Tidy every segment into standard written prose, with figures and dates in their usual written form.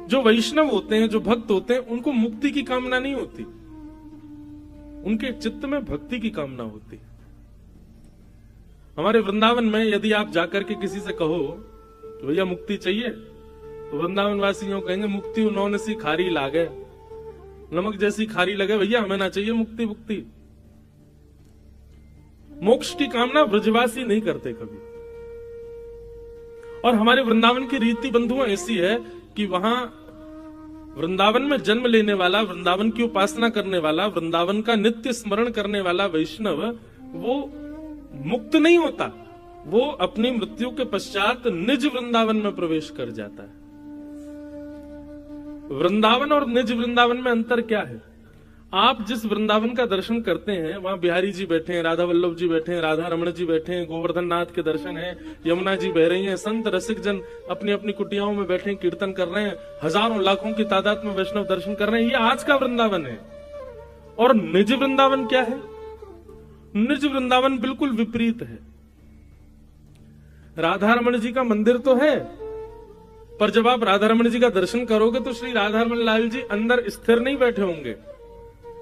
जो वैष्णव होते हैं, जो भक्त होते हैं, उनको मुक्ति की कामना नहीं होती, उनके चित्त में भक्ति की कामना होती। हमारे वृंदावन में यदि आप जाकर के किसी से कहो कि भैया मुक्ति चाहिए, तो वृंदावन वासियों कहेंगे मुक्ति उन्होंने सी खारी लागे, नमक जैसी खारी लगे, भैया हमें ना चाहिए मुक्ति। मुक्ति मोक्ष की कामना ब्रजवासी नहीं करते कभी। और हमारे वृंदावन की रीति बंधुओं ऐसी है कि वहां वृंदावन में जन्म लेने वाला, वृंदावन की उपासना करने वाला, वृंदावन का नित्य स्मरण करने वाला वैष्णव वो मुक्त नहीं होता, वो अपनी मृत्यु के पश्चात निज वृंदावन में प्रवेश कर जाता है। वृंदावन और निज वृंदावन में अंतर क्या है? आप जिस वृंदावन का दर्शन करते हैं वहां बिहारी जी बैठे हैं, राधा वल्लभ जी बैठे हैं, राधा रमण जी बैठे हैं, गोवर्धन नाथ के दर्शन है, यमुना जी बह रही हैं, संत रसिक जन अपनी अपनी कुटियाओं में बैठे कीर्तन कर रहे हैं, हजारों लाखों की तादाद में वैष्णव दर्शन कर रहे हैं, ये आज का वृंदावन है। और निज वृंदावन क्या है? निज वृंदावन बिल्कुल विपरीत है। राधा रमण जी का मंदिर तो है, पर जब आप राधा रमण जी का दर्शन करोगे तो श्री राधा रमण लाल जी अंदर स्थिर नहीं बैठे होंगे,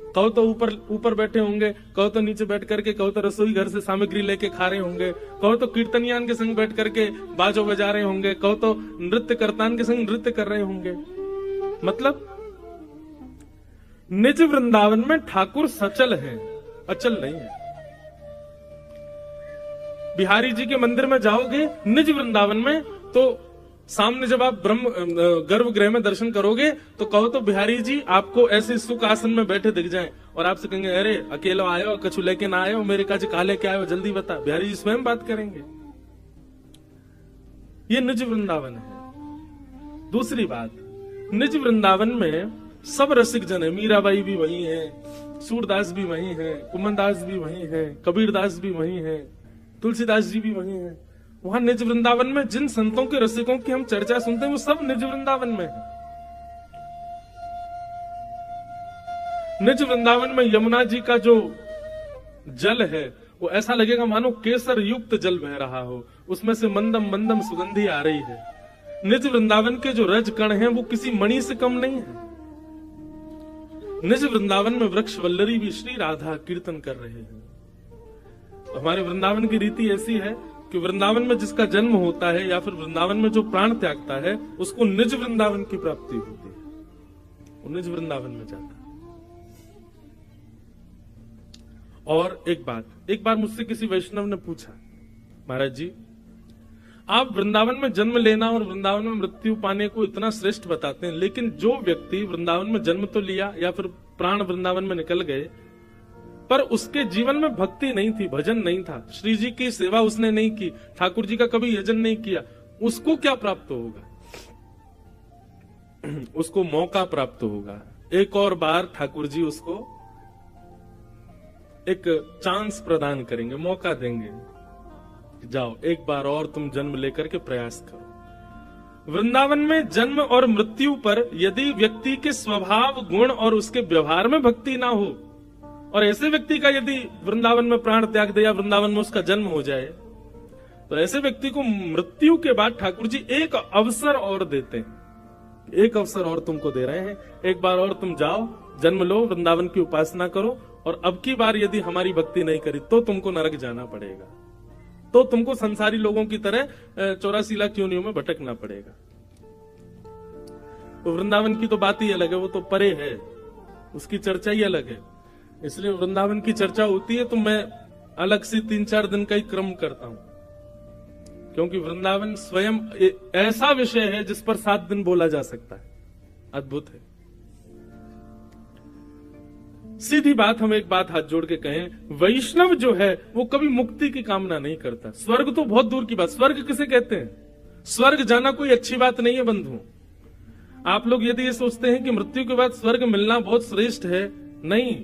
कहो तो ऊपर बैठे होंगे, कहो तो नीचे बैठ करके, कहो तो रसोई घर से सामग्री लेके खा रहे होंगे, कहो तो कीर्तनियान के संग बैठ करके बाजो बजा रहे होंगे, कहो तो नृत्य करतान के संग नृत्य कर रहे होंगे। मतलब निज वृंदावन में ठाकुर सचल हैं, अचल नहीं है। बिहारी जी के मंदिर में जाओगे निज वृंदावन में, तो सामने जब आप ब्रह्म गर्भगृह में दर्शन करोगे तो कहो तो बिहारी जी आपको ऐसे सुख आसन में बैठे दिख जाएं और आपसे कहेंगे अरे अकेला आयो, कछु लेके ना आयो, मेरे काज काले क्या आयो, जल्दी बता। बिहारी जी स्वयं बात करेंगे। ये निज वृंदावन है। दूसरी बात, निज वृंदावन में सब रसिक जन है, मीराबाई भी वही है, सूरदास भी वही है, कुमनदास भी वही है, कबीरदास भी वही है, तुलसीदास जी भी वही है। वहां निज वृंदावन में जिन संतों के रसिकों की हम चर्चा सुनते हैं वो सब निज वृंदावन में है। निज वृंदावन में यमुना जी का जो जल है वो ऐसा लगेगा मानो केसर युक्त जल बह रहा हो, उसमें से मंदम मंदम सुगंधी आ रही है। निज वृंदावन के जो रज कण हैं वो किसी मणि से कम नहीं है। निज वृंदावन में वृक्ष वल्लरी भी श्री राधा कीर्तन कर रहे हैं। हमारे वृंदावन की रीति ऐसी है कि वृंदावन में जिसका जन्म होता है या फिर वृंदावन में जो प्राण त्यागता है उसको निज वृंदावन की प्राप्ति होती है, वो निज वृंदावन में जाता है। और एक बार मुझसे किसी वैष्णव ने पूछा, महाराज जी आप वृंदावन में जन्म लेना और वृंदावन में मृत्यु पाने को इतना श्रेष्ठ बताते हैं, लेकिन जो व्यक्ति वृंदावन में जन्म तो लिया या फिर प्राण वृंदावन में निकल गए पर उसके जीवन में भक्ति नहीं थी, भजन नहीं था, श्री जी की सेवा उसने नहीं की, ठाकुर जी का कभी यजन नहीं किया, उसको क्या प्राप्त होगा? उसको मौका प्राप्त होगा। एक और बार ठाकुर जी उसको एक चांस प्रदान करेंगे, मौका देंगे, जाओ एक बार और तुम जन्म लेकर के प्रयास करो। वृंदावन में जन्म और मृत्यु पर यदि व्यक्ति के स्वभाव, गुण और उसके व्यवहार में भक्ति ना हो और ऐसे व्यक्ति का यदि वृंदावन में प्राण त्याग दे या वृंदावन में उसका जन्म हो जाए तो ऐसे व्यक्ति को मृत्यु के बाद ठाकुर जी एक अवसर और देते हैं। एक अवसर और तुमको दे रहे हैं, एक बार और तुम जाओ, जन्म लो, वृंदावन की उपासना करो, और अब की बार यदि हमारी भक्ति नहीं करी तो तुमको नरक जाना पड़ेगा, तो तुमको संसारी लोगों की तरह 84 लाख योनियों में भटकना पड़ेगा। तो वृंदावन की तो बात ही अलग है, वो तो परे है, उसकी चर्चा ही अलग है। इसलिए वृंदावन की चर्चा होती है तो मैं अलग से 3-4 दिन का ही क्रम करता हूं, क्योंकि वृंदावन स्वयं ऐसा विषय है जिस पर 7 दिन बोला जा सकता है, अद्भुत है। सीधी बात, हम एक बात हाथ जोड़ के कहें, वैष्णव जो है वो कभी मुक्ति की कामना नहीं करता। स्वर्ग तो बहुत दूर की बात, स्वर्ग किसे कहते हैं? स्वर्ग जाना कोई अच्छी बात नहीं है बंधु। आप लोग यदि ये सोचते हैं कि मृत्यु के बाद स्वर्ग मिलना बहुत श्रेष्ठ है, नहीं।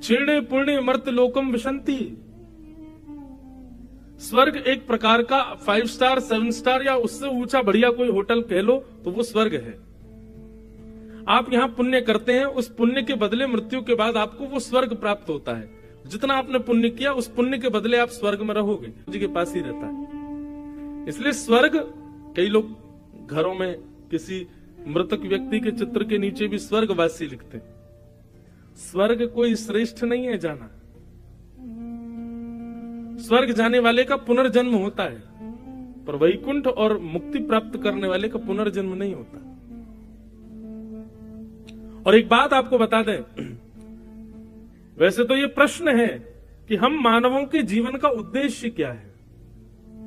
क्षीणे पुण्य मर्त लोकम विशंति। स्वर्ग एक प्रकार का 5 स्टार 7 स्टार या उससे ऊंचा बढ़िया कोई होटल कह लो तो वो स्वर्ग है। आप यहां पुण्य करते हैं, उस पुण्य के बदले मृत्यु के बाद आपको वो स्वर्ग प्राप्त होता है। जितना आपने पुण्य किया उस पुण्य के बदले आप स्वर्ग में रहोगे, जी के पास ही रहता है। इसलिए स्वर्ग, कई लोग घरों में किसी मृतक व्यक्ति के चित्र के नीचे भी स्वर्गवासी लिखते हैं। स्वर्ग कोई श्रेष्ठ नहीं है जाना, स्वर्ग जाने वाले का पुनर्जन्म होता है, पर वैकुंठ और मुक्ति प्राप्त करने वाले का पुनर्जन्म नहीं होता। और एक बात आपको बता दें, वैसे तो ये प्रश्न है कि हम मानवों के जीवन का उद्देश्य क्या है,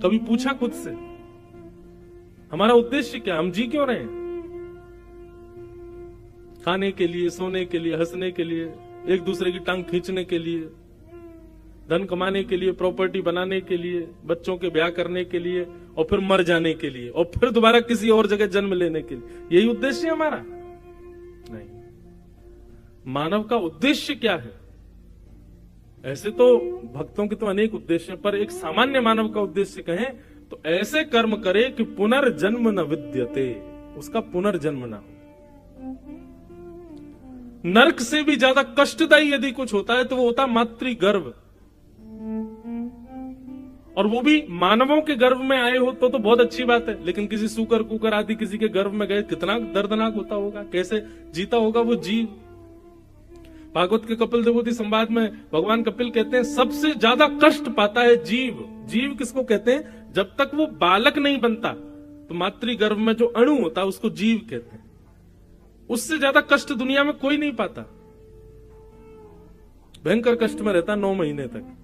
कभी पूछा खुद से हमारा उद्देश्य क्या, हम जी क्यों रहे हैं? खाने के लिए, सोने के लिए, हंसने के लिए, एक दूसरे की टांग खींचने के लिए, धन कमाने के लिए, प्रॉपर्टी बनाने के लिए, बच्चों के ब्याह करने के लिए, और फिर मर जाने के लिए, और फिर दोबारा किसी और जगह जन्म लेने के लिए, यही उद्देश्य है हमारा? नहीं। मानव का उद्देश्य क्या है? ऐसे तो भक्तों के तो अनेक उद्देश्य हैं, पर एक सामान्य मानव का उद्देश्य कहें तो ऐसे कर्म करे कि पुनर्जन्म न विद्यते, उसका पुनर्जन्म ना हो। नरक से भी ज्यादा कष्टदायी यदि कुछ होता है तो वो होता मातृगर्भ, और वो भी मानवों के गर्भ में आए हो तो बहुत अच्छी बात है, लेकिन किसी सूकर कुकर आदि किसी के गर्भ में गए, कितना दर्दनाक होता होगा, कैसे जीता होगा वो जीव। भागवत के कपिल देवोती संवाद में भगवान कपिल कहते हैं सबसे ज्यादा कष्ट पाता है जीव। जीव किसको कहते हैं? जब तक वो बालक नहीं बनता तो मातृगर्भ में जो अणु होता है उसको जीव कहते हैं। उससे ज्यादा कष्ट दुनिया में कोई नहीं पाता, भयंकर कष्ट में रहता 9 महीने तक।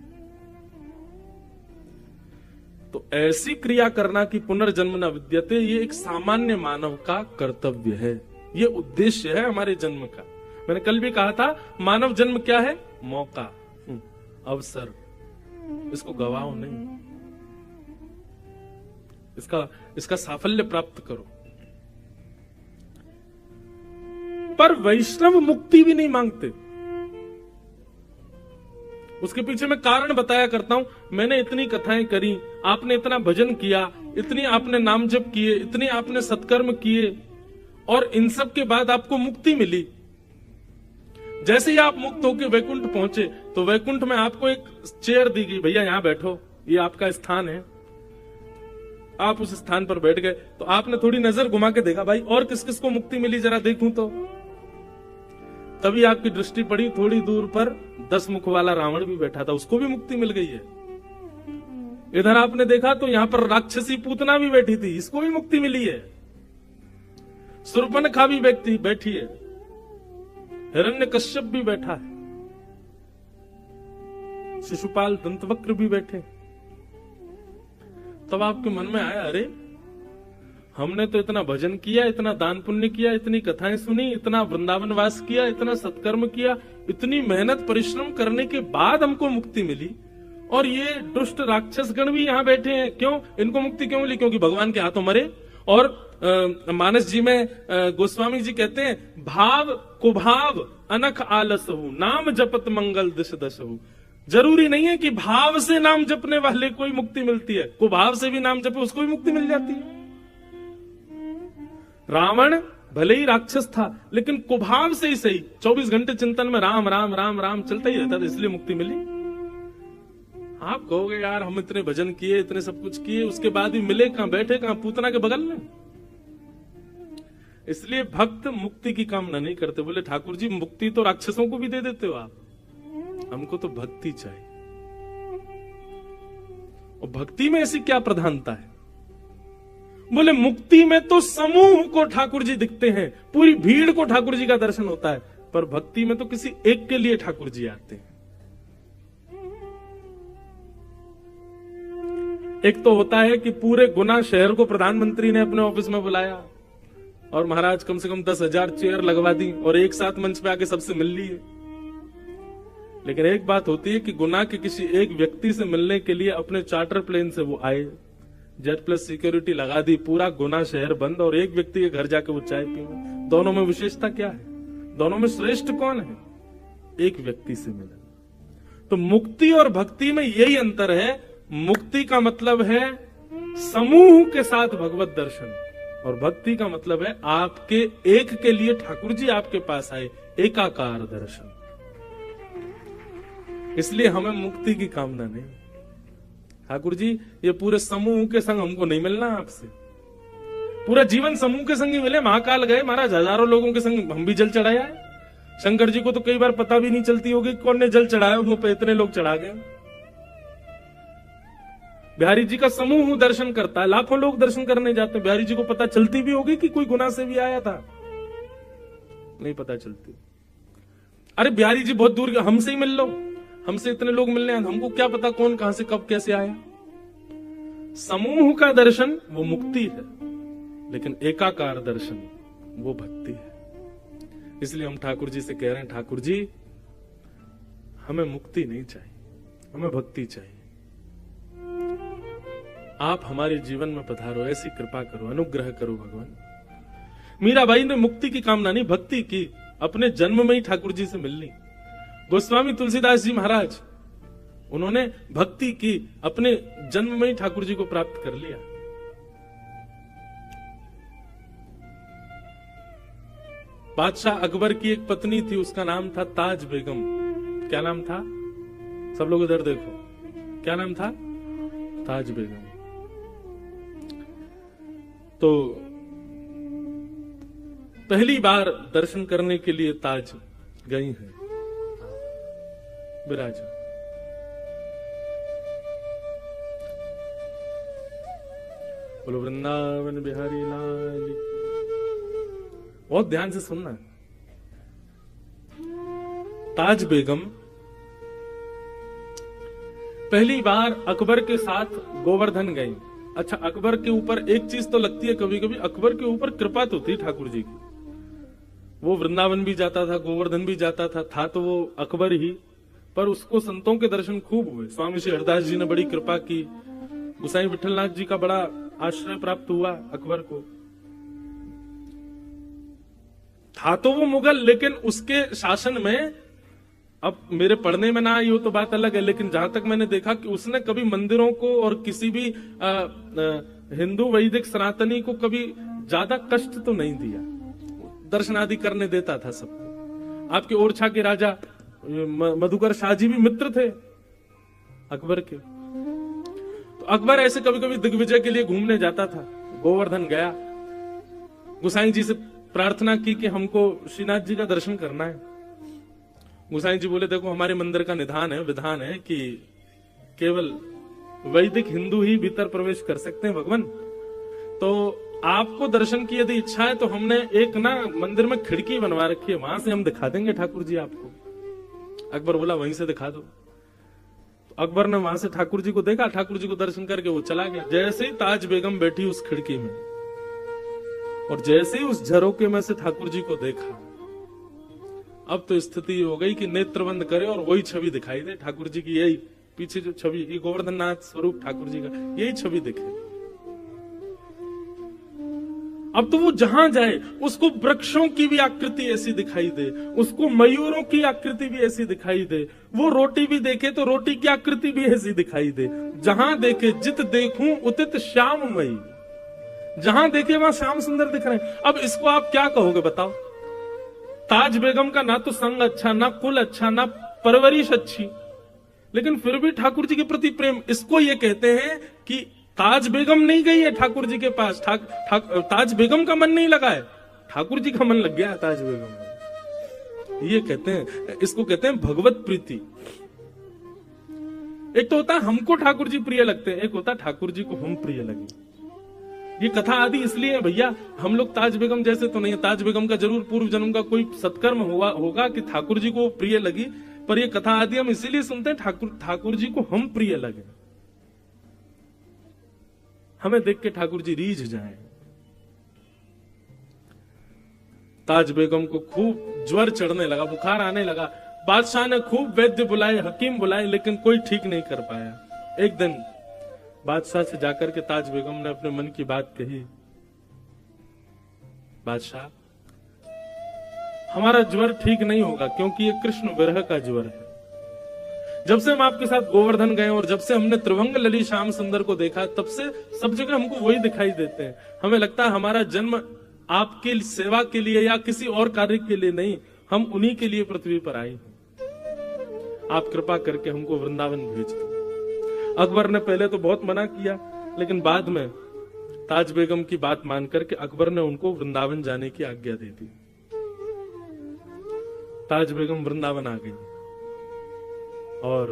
तो ऐसी क्रिया करना कि पुनर्जन्म न विद्यते, ये एक सामान्य मानव का कर्तव्य है, ये उद्देश्य है हमारे जन्म का। मैंने कल भी कहा था, मानव जन्म क्या है? मौका, अवसर, इसको गवाओ नहीं, इसका साफल्य प्राप्त करो। पर वैष्णव मुक्ति भी नहीं मांगते। उसके पीछे मैं कारण बताया करता हूं। मैंने इतनी कथाएं करी, आपने इतना भजन किया, इतनी आपने नाम जप किए, इतनी आपने सत्कर्म किए, और इन सब के बाद आपको मुक्ति मिली। जैसे ही आप मुक्त होकर वैकुंठ पहुंचे तो वैकुंठ में आपको एक चेयर दी गई, भैया यहां बैठो, ये आपका स्थान है। आप उस स्थान पर बैठ गए तो आपने थोड़ी नजर घुमा के देखा, भाई और किस किस को मुक्ति मिली जरा देखूं तो। तभी आपकी दृष्टि पड़ी, थोड़ी दूर पर 10 मुख वाला रावण भी बैठा था, उसको भी मुक्ति मिल गई है। इधर आपने देखा तो यहां पर राक्षसी पूतना भी बैठी थी, इसको भी मुक्ति मिली है। शूर्पणखा भी व्यक्ति बैठी है, हिरण्यकश्यप भी बैठा है, शिशुपाल दंतवक्र भी बैठे। तब आपके मन में आया, अरे हमने तो इतना भजन किया, इतना दान पुण्य किया, इतनी कथाएं सुनी, इतना वृंदावन वास किया, इतना सत्कर्म किया, इतनी मेहनत परिश्रम करने के बाद हमको मुक्ति मिली, और ये दुष्ट राक्षस गण भी यहाँ बैठे हैं, क्यों? इनको मुक्ति क्यों मिली? क्योंकि भगवान के हाथों मरे। और मानस जी में गोस्वामी जी कहते हैं, भाव कुभाव अनख आलस हो, नाम जपत मंगल दिश दश हो। जरूरी नहीं है कि भाव से नाम जपने वाले कोई मुक्ति मिलती है, कुभाव से भी नाम जपे उसको भी मुक्ति मिल जाती है। रावण भले ही राक्षस था, लेकिन कुभाव से ही सही 24 घंटे चिंतन में राम राम राम राम चलता ही रहता था, इसलिए मुक्ति मिली। आप कहोगे यार हम इतने भजन किए, इतने सब कुछ किए, उसके बाद भी मिले कहां? बैठे कहां? पूतना के बगल में। इसलिए भक्त मुक्ति की कामना नहीं करते। बोले ठाकुर जी मुक्ति तो राक्षसों को भी दे देते हो आप, हमको तो भक्ति चाहिए। और भक्ति में ऐसी क्या प्रधानता है? बोले मुक्ति में तो समूह को ठाकुर जी दिखते हैं, पूरी भीड़ को ठाकुर जी का दर्शन होता है, पर भक्ति में तो किसी एक के लिए ठाकुर जी आते हैं। एक तो होता है कि पूरे गुना शहर को प्रधानमंत्री ने अपने ऑफिस में बुलाया और महाराज कम से कम 10,000 चेयर लगवा दी और एक साथ मंच पे आके सबसे मिल लिए। लेकिन एक बात होती है कि गुना के किसी एक व्यक्ति से मिलने के लिए अपने चार्टर प्लेन से वो आए, जेट प्लस सिक्योरिटी लगा दी, पूरा गुना शहर बंद, और एक व्यक्ति के घर जाके वो चाय पीना। दोनों में विशेषता क्या है? दोनों में श्रेष्ठ कौन है? एक व्यक्ति से मिलना। तो मुक्ति और भक्ति में यही अंतर है। मुक्ति का मतलब है समूह के साथ भगवत दर्शन, और भक्ति का मतलब है आपके एक के लिए ठाकुर जी आपके पास आए, एकाकार दर्शन। इसलिए हमें मुक्ति की कामना नहीं। ठाकुर जी ये पूरे समूह के संग हमको नहीं मिलना आपसे, पूरा जीवन समूह के संग ही मिले। महाकाल गए महाराज, हजारों लोगों के संग हम भी जल चढ़ाया है। शंकर जी को तो कई बार पता भी नहीं चलती होगी कौन ने जल चढ़ाया, मुंह पे इतने लोग चढ़ा गए। बिहारी जी का समूह दर्शन करता है, लाखों लोग दर्शन करने जाते हैं। बिहारी जी को पता चलती भी होगी कि कोई गुना से भी आया था? नहीं पता चलती। अरे बिहारी जी बहुत दूर, हमसे ही मिल लो, हमसे इतने लोग मिलने आए, हमको क्या पता कौन कहां से कब कैसे आया। समूह का दर्शन वो मुक्ति है, लेकिन एकाकार दर्शन वो भक्ति है। इसलिए हम ठाकुर जी से कह रहे हैं, ठाकुर जी हमें मुक्ति नहीं चाहिए, हमें भक्ति चाहिए। आप हमारे जीवन में पधारो, ऐसी कृपा करो, अनुग्रह करो भगवान। मीराबाई ने मुक्ति की कामना नहीं, भक्ति की, अपने जन्म में ही ठाकुर जी से मिलनी। गोस्वामी तुलसीदास जी महाराज, उन्होंने भक्ति की, अपने जन्म में ही ठाकुर जी को प्राप्त कर लिया। बादशाह अकबर की एक पत्नी थी, उसका नाम था ताज बेगम। क्या नाम था? सब लोग इधर देखो, क्या नाम था? ताज बेगम। तो पहली बार दर्शन करने के लिए ताज गई हैं, विराज। बोलो वृंदावन बिहारी लाल। बहुत ध्यान से सुनना। ताज बेगम पहली बार अकबर के साथ गोवर्धन गई। अच्छा, अकबर के ऊपर एक चीज तो लगती है कभी कभी, अकबर के ऊपर कृपा तो थी ठाकुर जी की। वो वृंदावन भी जाता था, गोवर्धन भी जाता था तो वो अकबर ही, पर उसको संतों के दर्शन खूब हुए। स्वामी श्री हरदास जी ने बड़ी कृपा की, गोसाई विठलनाथ जी का बड़ा आश्रय प्राप्त हुआ अकबर को। था तो वो मुगल, लेकिन उसके शासन में, अब मेरे पढ़ने में ना आई हो तो बात अलग है, लेकिन जहां तक मैंने देखा कि उसने कभी मंदिरों को और किसी भी हिंदू वैदिक सनातनी को कभी ज्यादा कष्ट तो नहीं दिया। दर्शन आदि करने देता था सबको। आपके ओरछा के राजा मधुकर शाह जी भी मित्र थे अकबर के। तो अकबर ऐसे कभी कभी दिग्विजय के लिए घूमने जाता था। गोवर्धन गया, गोसाई जी से प्रार्थना की कि हमको श्रीनाथ जी का दर्शन करना है। गोसाई जी बोले, देखो हमारे मंदिर का विधान है कि केवल वैदिक हिंदू ही भीतर प्रवेश कर सकते हैं भगवान। तो आपको दर्शन की यदि इच्छा है तो हमने एक ना मंदिर में खिड़की बनवा रखी है, वहां से हम दिखा देंगे ठाकुर जी आपको। अकबर बोला, वहीं से दिखा दो। तो अकबर ने वहां से ठाकुर जी को देखा, ठाकुर जी को दर्शन करके वो चला गया। जैसे ही ताज बेगम बैठी उस खिड़की में, और जैसे ही उस झरोके में से ठाकुर जी को देखा, अब तो स्थिति हो गई कि नेत्र बंद करे और वही छवि दिखाई दे ठाकुर जी की। यही पीछे जो छवि, ये गोवर्धन नाथ स्वरूप ठाकुर जी का, यही छवि दिखे। अब तो वो जहां जाए उसको वृक्षों की भी आकृति ऐसी दिखाई दे, उसको मयूरों की आकृति भी ऐसी दिखाई दे। वो रोटी भी देखे तो रोटी की आकृति भी ऐसी दिखाई दे। जहां देखे जित देखूं उतित श्याममयी, जहां देखे वहां श्याम सुंदर दिख रहे हैं। अब इसको आप क्या कहोगे बताओ? ताज बेगम का ना तो संग अच्छा, ना कुल अच्छा, ना परवरिश अच्छी, लेकिन फिर भी ठाकुर जी के प्रति प्रेम। इसको ये कहते हैं कि ताज बेगम नहीं गई है ठाकुर जी के पास, ताज बेगम का मन नहीं लगा है, ठाकुर जी का मन लग गया है ताज बेगम में। ये कहते हैं, इसको कहते हैं भगवत प्रीति। एक तो होता है हमको ठाकुर जी प्रिय लगते हैं, एक होता है ठाकुर जी को हम प्रिय लगे। ये कथा आदि इसलिए भैया, हम लोग ताज बेगम जैसे तो नहीं है। ताज बेगम का जरूर पूर्व जन्म का कोई सत्कर्म होगा कि ठाकुर जी को प्रिय लगी, पर ये कथा आदि हम इसीलिए सुनते हैं ठाकुर जी को हम प्रिय लगे, हमें देख के ठाकुर जी रीझ जाए। ताज बेगम को खूब ज्वर चढ़ने लगा, बुखार आने लगा। बादशाह ने खूब वैद्य बुलाए, हकीम बुलाए, लेकिन कोई ठीक नहीं कर पाया। एक दिन बादशाह से जाकर के ताज बेगम ने अपने मन की बात कही, बादशाह हमारा ज्वर ठीक नहीं होगा, क्योंकि ये कृष्ण विरह का ज्वर है। जब से हम आपके साथ गोवर्धन गए और जब से हमने त्रिभंग लली श्याम सुंदर को देखा, तब से सब जगह हमको वही दिखाई देते हैं। हमें लगता है हमारा जन्म आपके सेवा के लिए या किसी और कार्य के लिए नहीं, हम उन्हीं के लिए पृथ्वी पर आए हैं। आप कृपा करके हमको वृंदावन भेज दो। अकबर ने पहले तो बहुत मना किया, लेकिन बाद में ताज बेगम की बात मान करके अकबर ने उनको वृंदावन जाने की आज्ञा दे दी। ताज बेगम वृंदावन आ गई और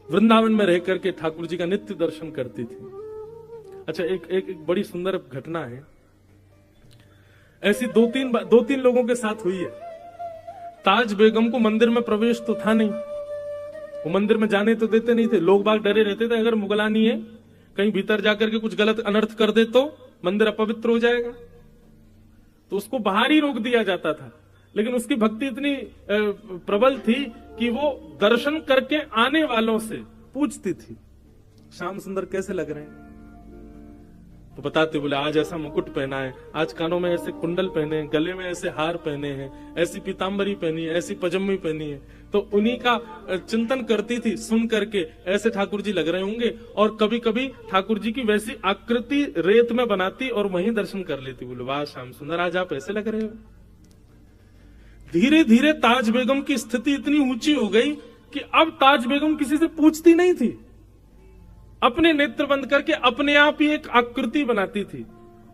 वृंदावन में रह करके ठाकुर जी का नित्य दर्शन करती थी। अच्छा, एक बड़ी सुंदर घटना है, ऐसी दो तीन लोगों के साथ हुई है। ताज बेगम को मंदिर में प्रवेश तो था नहीं, वो मंदिर में जाने तो देते नहीं थे, लोग बाग डरे रहते थे अगर मुगलानी है कहीं भीतर जाकर के कुछ गलत अनर्थ कर दे तो मंदिर अपवित्र हो जाएगा, तो उसको बाहर ही रोक दिया जाता था। लेकिन उसकी भक्ति इतनी प्रबल थी कि वो दर्शन करके आने वालों से पूछती थी, श्याम सुंदर कैसे लग रहे हैं? तो बताते, बोले आज ऐसा मुकुट पहना है, आज कानों में ऐसे कुंडल पहने हैं, गले में ऐसे हार पहने हैं, ऐसी पीतांबरी पहनी है, ऐसी पजम्मी पहनी है। तो उन्हीं का चिंतन करती थी, सुन करके ऐसे ठाकुर जी लग रहे होंगे। और कभी कभी ठाकुर जी की वैसी आकृति रेत में बनाती और वहीं दर्शन कर लेती। बोले वाह श्याम सुंदर, आज आप ऐसे लग रहे हो। धीरे धीरे ताज बेगम की स्थिति इतनी ऊंची हो गई कि अब ताज बेगम किसी से पूछती नहीं थी, अपने नेत्र बंद करके अपने आप ही एक आकृति बनाती थी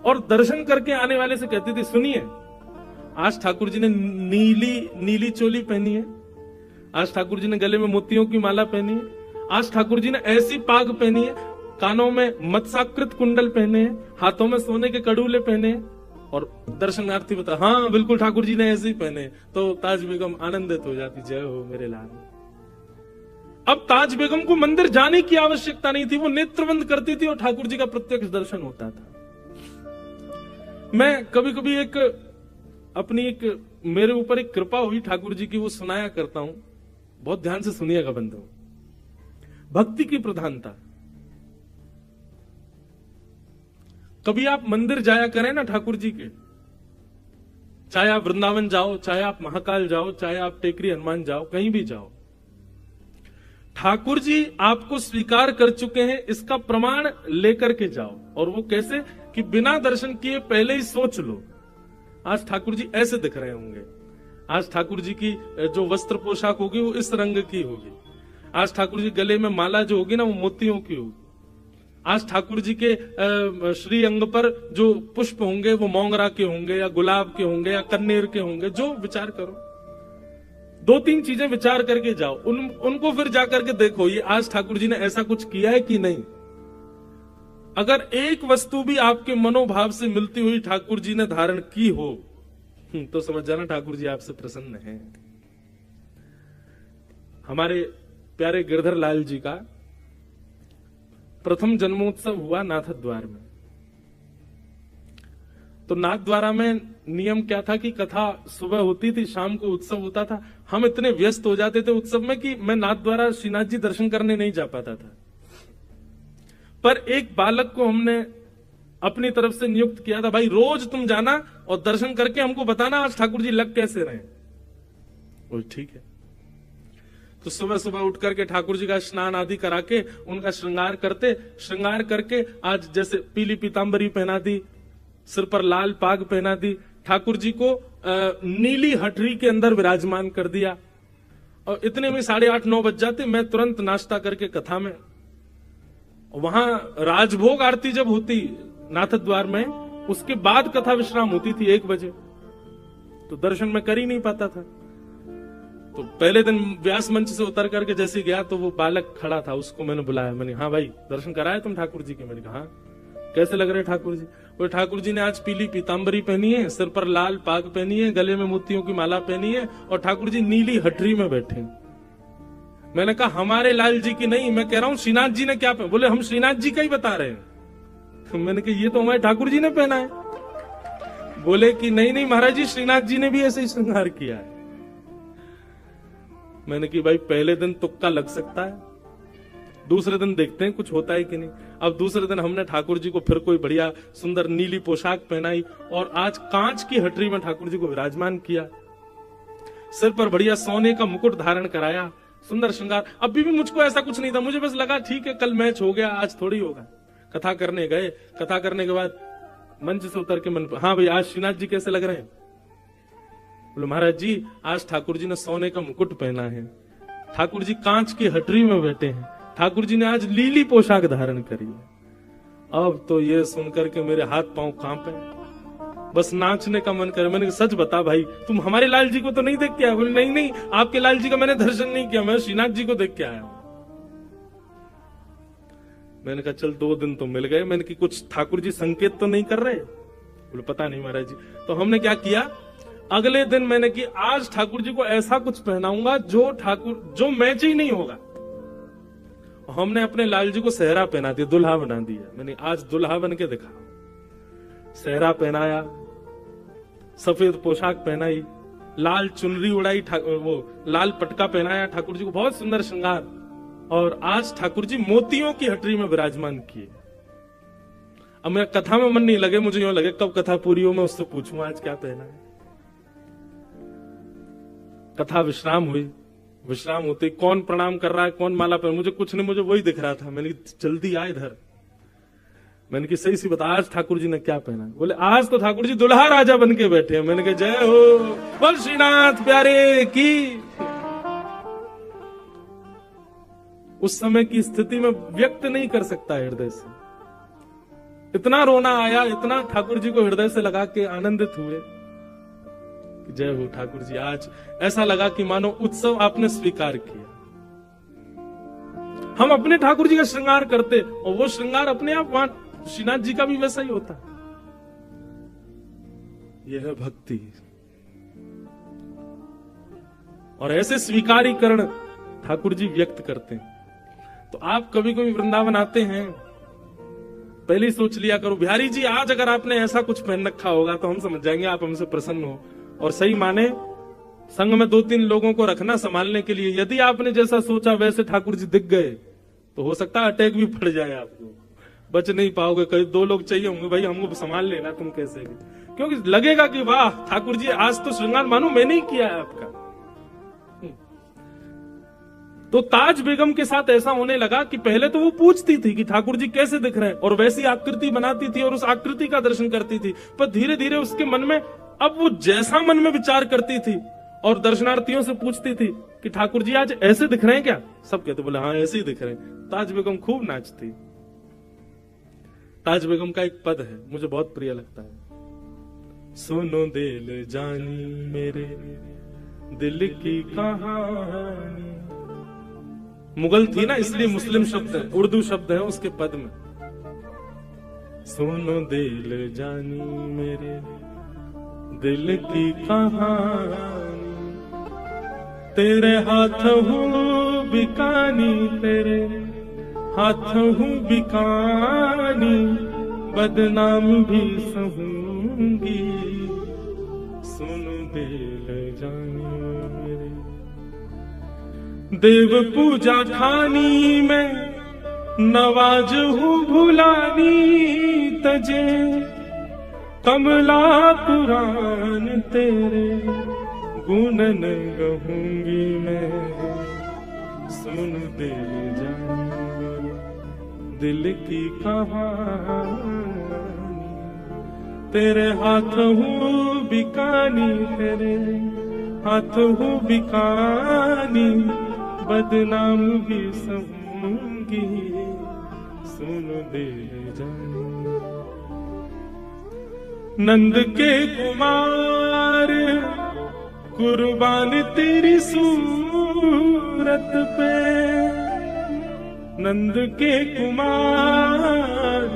और दर्शन करके आने वाले से कहती थी, सुनिए आज ठाकुर जी ने नीली चोली पहनी है, आज ठाकुर जी ने गले में मोतियों की माला पहनी है, आज ठाकुर जी ने ऐसी पाग पहनी है, कानों में मत्स्याकृत कुंडल पहने हैं, हाथों में सोने के कड़ूले पहने हैं। और दर्शनार्थी बता, हाँ बिल्कुल ठाकुर जी ने ऐसे ही पहने। तो ताज बेगम आनंदित हो जाती, जय हो मेरे लाल। अब ताज बेगम को मंदिर जाने की आवश्यकता नहीं थी, वो नेत्र बंद करती थी और ठाकुर जी का प्रत्यक्ष दर्शन होता था। मैं कभी कभी एक मेरे ऊपर एक कृपा हुई ठाकुर जी की, वो सुनाया करता हूं, बहुत ध्यान से सुनिएगा बंधु। भक्ति की प्रधानता। कभी आप मंदिर जाया करें ना ठाकुर जी के, चाहे आप वृंदावन जाओ, चाहे आप महाकाल जाओ, चाहे आप टेकरी हनुमान जाओ, कहीं भी जाओ, ठाकुर जी आपको स्वीकार कर चुके हैं, इसका प्रमाण लेकर के जाओ। और वो कैसे कि बिना दर्शन किए पहले ही सोच लो, आज ठाकुर जी ऐसे दिख रहे होंगे, आज ठाकुर जी की जो वस्त्र पोशाक होगी वो इस रंग की होगी, आज ठाकुर जी गले में माला जो होगी ना वो मोतियों की होगी, आज ठाकुर जी के श्री अंग पर जो पुष्प होंगे वो मोंगरा के होंगे या गुलाब के होंगे या कन्नेर के होंगे, जो विचार करो। 2-3 चीजें विचार करके जाओ, उनको फिर जाकर के देखो ये आज ठाकुर जी ने ऐसा कुछ किया है कि नहीं। अगर एक वस्तु भी आपके मनोभाव से मिलती हुई ठाकुर जी ने धारण की हो तो समझ जाना ठाकुर जी आपसे प्रसन्न हैं। हमारे प्यारे गिरधर लाल जी का प्रथम जन्मोत्सव हुआ नाथद्वार में। तो नाथद्वारा में नियम क्या था कि कथा सुबह होती थी, शाम को उत्सव होता था। हम इतने व्यस्त हो जाते थे उत्सव में कि मैं नाथद्वारा श्रीनाथ जी दर्शन करने नहीं जा पाता था। पर एक बालक को हमने अपनी तरफ से नियुक्त किया था, भाई रोज तुम जाना और दर्शन करके हमको बताना आज ठाकुर जी लग कैसे रहे। वो ठीक है। तो सुबह सुबह उठ करके ठाकुर जी का स्नान आदि करा के उनका श्रृंगार करके आज जैसे पीली पीतांबरी पहना दी, सिर पर लाल पाग पहना दी, ठाकुर जी को नीली हटरी के अंदर विराजमान कर दिया। और इतने में 8:30-9 बज जाते। मैं तुरंत नाश्ता करके कथा में, वहां राजभोग आरती जब होती नाथद्वार में, उसके बाद कथा विश्राम होती थी 1 बजे। तो दर्शन में कर ही नहीं पाता था। तो पहले दिन व्यास मंच से उतर करके जैसे गया तो वो बालक खड़ा था, उसको मैंने बुलाया। मैंने, हाँ भाई दर्शन कराए तुम ठाकुर जी के? मैंने कहा हाँ। कैसे लग रहे ठाकुर जी? वो ठाकुर जी ने आज पीली पीतांबरी पहनी है, सिर पर लाल पाग पहनी है, गले में मोतियों की माला पहनी है और ठाकुर जी नीली हटरी में बैठे। मैंने कहा हमारे लाल जी की नहीं, मैं कह रहा हूं श्रीनाथ जी ने क्या पहना। बोले हम श्रीनाथ जी का ही बता रहे हैं। तो मैंने कहा ये तो हमारे ठाकुर जी ने पहना है। बोले कि नहीं महाराज जी, श्रीनाथ जी ने भी ऐसे ही श्रृंगार किया है। मैंने कि भाई पहले दिन तुक्का लग सकता है, दूसरे दिन देखते हैं कुछ होता है कि नहीं। अब दूसरे दिन हमने ठाकुर जी को फिर कोई बढ़िया सुंदर नीली पोशाक पहनाई और आज कांच की हटरी में ठाकुर जी को विराजमान किया, सिर पर बढ़िया सोने का मुकुट धारण कराया, सुंदर श्रृंगार। अभी भी मुझको ऐसा कुछ नहीं था, मुझे बस लगा ठीक है कल मैच हो गया, आज थोड़ी होगा। कथा करने गए, कथा करने के बाद मंच से उतर के मन, हाँ भाई आज श्रीनाथ जी कैसे लग रहे हैं? बोले महाराज जी आज ठाकुर जी ने सोने का मुकुट पहना है, ठाकुर जी कांच की हटरी में बैठे हैं, ठाकुर जी ने आज लीली पोशाक धारण करी है। अब तो ये सुनकर के मेरे हाथ पांव कांपे, बस नाचने का मन करे। मैंने कहा सच बता भाई, तुम हमारे लाल जी को तो नहीं देख के आया? बोले नहीं नहीं, आपके लाल जी का मैंने दर्शन नहीं किया, मैं श्रीनाथ जी को देख के आया हूं। मैंने कहा चल 2 दिन तो मिल गए। मैंने कहा कुछ ठाकुर जी संकेत तो नहीं कर रहे? बोले पता नहीं महाराज जी। तो हमने क्या किया, अगले दिन मैंने कि आज ठाकुर जी को ऐसा कुछ पहनाऊंगा जो मैच ही नहीं होगा। हमने अपने लाल जी को सेहरा पहना दिया, दुल्हा बना दिया। मैंने आज दुल्हा बन के दिखा। सेहरा पहनाया, सफेद पोशाक पहनाई, लाल चुनरी उड़ाई, वो लाल पटका पहनाया ठाकुर जी को, बहुत सुंदर श्रृंगार। और आज ठाकुर जी मोतियों की हटरी में विराजमान किए। अब मेरा कथा में मन नहीं लगे, मुझे यूं लगे कब कथा पूरी हो मैं उससे पूछूं आज क्या पहना है। कथा विश्राम हुई, विश्राम होते कौन प्रणाम कर रहा है, कौन माला पहन, मुझे कुछ नहीं, मुझे वही दिख रहा था। मैंने जल्दी आए इधर। मैंने कि सही सी बता आज ठाकुर जी ने क्या पहना? बोले आज तो ठाकुर जी दुल्हा राजा बन के बैठे हैं। मैंने कहा जय हो, बोल श्रीनाथ प्यारे की। उस समय की स्थिति में व्यक्त नहीं कर सकता हृदय से। इतना रोना आया, इतना ठाकुर जी को हृदय से लगा के आनंदित हुए। जय हो ठाकुर जी, आज ऐसा लगा कि मानो उत्सव आपने स्वीकार किया। हम अपने ठाकुर जी का श्रृंगार करते और वो श्रृंगार अपने आप वहां श्रीनाथ जी का भी वैसा ही होता। यह है भक्ति। और ऐसे स्वीकारीकरण ठाकुर जी व्यक्त करते हैं। तो आप कभी कभी वृंदावन आते हैं, पहले ही सोच लिया करो बिहारी जी आज अगर आपने ऐसा कुछ पहन रखा होगा तो हम समझ जाएंगे आप हमसे प्रसन्न हो। और सही माने संग में 2-3 लोगों को रखना संभालने के लिए। यदि आपने जैसा सोचा वैसे ठाकुर जी दिख गए तो हो सकता है अटैक भी पड़ जाए, आपको बच नहीं पाओगे। कई 2 लोग चाहिए होंगे, भाई हमको संभाल लेना तुम कैसे भी, क्योंकि लगेगा कि वाह ठाकुर जी आज तो श्रृंगार मानो मैंने ही किया है आपका। तो ताज बेगम के साथ ऐसा होने लगा कि पहले तो वो पूछती थी कि ठाकुर जी कैसे दिख रहे हैं और वैसी आकृति बनाती थी और उस आकृति का दर्शन करती थी। पर धीरे धीरे उसके मन में, अब वो जैसा मन में विचार करती थी और दर्शनार्थियों से पूछती थी कि ठाकुर जी आज ऐसे दिख रहे हैं क्या? सब कहते बोले हाँ ऐसे ही दिख रहे हैं। ताज बेगम खूब नाचती। ताज बेगम का एक पद है मुझे बहुत प्रिय लगता है, सुनो दिल जानी मेरे दिल की कहानी। मुगल थी ना इसलिए मुस्लिम शब्द है, उर्दू शब्द है उसके पद में। सुनो दिल जानी मेरे दिल की कहानी, तेरे हाथ हूँ बिकानी, तेरे हाथ हूँ बिकानी, बदनाम भी सहूंगी। सुनो दिल जानी मेरे देव पूजा खानी में, नवाज हूँ भुलानी तजे, कमला पुराण तेरे गुणन गहूंगी मैं। सुन दिल जानी दिल की कहानी, तेरे हाथ हूँ बिकानी, तेरे हाथ हूँ बिकानी, बदनाम भी सहूंगी। सुन दिल जानी नंद के कुमार कुर्बान तेरी सूरत पे, नंद के कुमार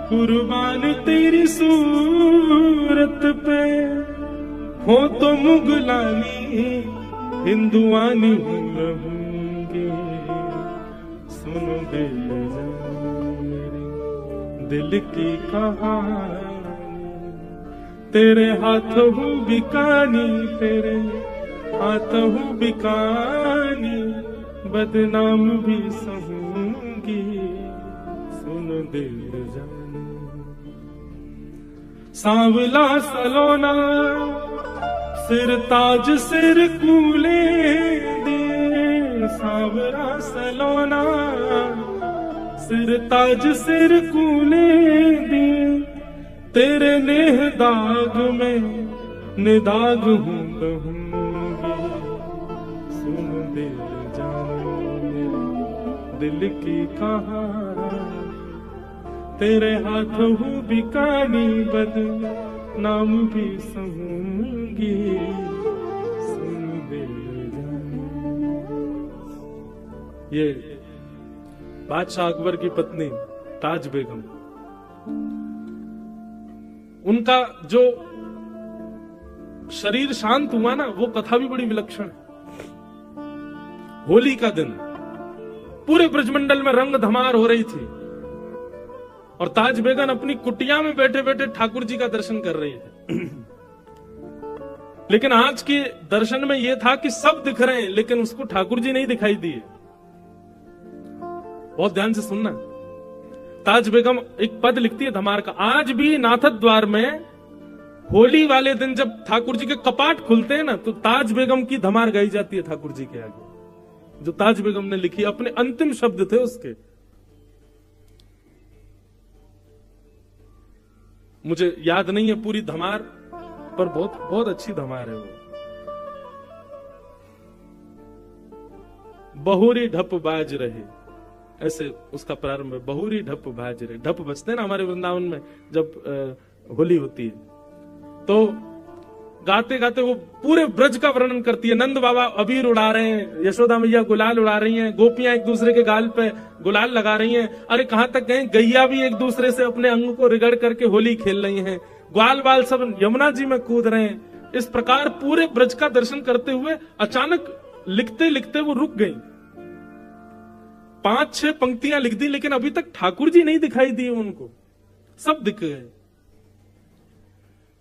कुर्बान तेरी सूरत पे, हो तो मुगलानी हिंदुआनी रहूंगी। सुनो दिल जानी दिल की कहानी, तेरे हाथ हूँ बिकानी, तेरे हाथ हूँ बिकानी, बदनाम भी सहूंगी। सुनो दिल जानी सांवला सलोना सिर ताज सिर कूले दे, सांवला सलोना सिर ताज सिर कूले दे, तेरे नेह दाग में निदाग हूँ कहूंगी। सुन दिल जानी दिल की कहानी, तेरे हाथों बिकानी बद नाम भी सहूंगी, सुन दिल जान। ये बादशाह अकबर की पत्नी ताज बेगम, उनका जो शरीर शांत हुआ ना, वो कथा भी बड़ी विलक्षण है। होली का दिन पूरे ब्रजमंडल में रंग धमार हो रही थी और ताज बेगम अपनी कुटिया में बैठे बैठे ठाकुर जी का दर्शन कर रही है। लेकिन आज के दर्शन में यह था कि सब दिख रहे हैं लेकिन उसको ठाकुर जी नहीं दिखाई दिए। बहुत ध्यान से सुनना। ताज बेगम एक पद लिखती है धमार का, आज भी नाथद द्वार में होली वाले दिन जब ठाकुर जी के कपाट खुलते हैं ना, तो ताज बेगम की धमार गाई जाती है ठाकुर जी के आगे, जो ताज बेगम ने लिखी, अपने अंतिम शब्द थे उसके। मुझे याद नहीं है पूरी धमार, पर बहुत बहुत अच्छी धमार है वो। बहुरी ढप बाज रहे, ऐसे उसका प्रारंभ है, बहुरी ढप बाज रहे। ढप बजते हैं ना हमारे वृंदावन में जब होली होती है, तो गाते गाते वो पूरे ब्रज का वर्णन करती है। नंद बाबा अबीर उड़ा रहे हैं, यशोदा मैया गुलाल उड़ा रही हैं, गोपियां एक दूसरे के गाल पे गुलाल लगा रही हैं। अरे कहां तक गए, गैया भी एक दूसरे से अपने अंग को रिगड़ करके होली खेल रही हैं। ग्वाल बाल सब यमुना जी में कूद रहे हैं। इस प्रकार पूरे ब्रज का दर्शन करते हुए अचानक लिखते लिखते वो रुक गई। 5-6 पंक्तियां लिख दी, लेकिन अभी तक ठाकुर जी नहीं दिखाई दिए उनको, सब दिख गए।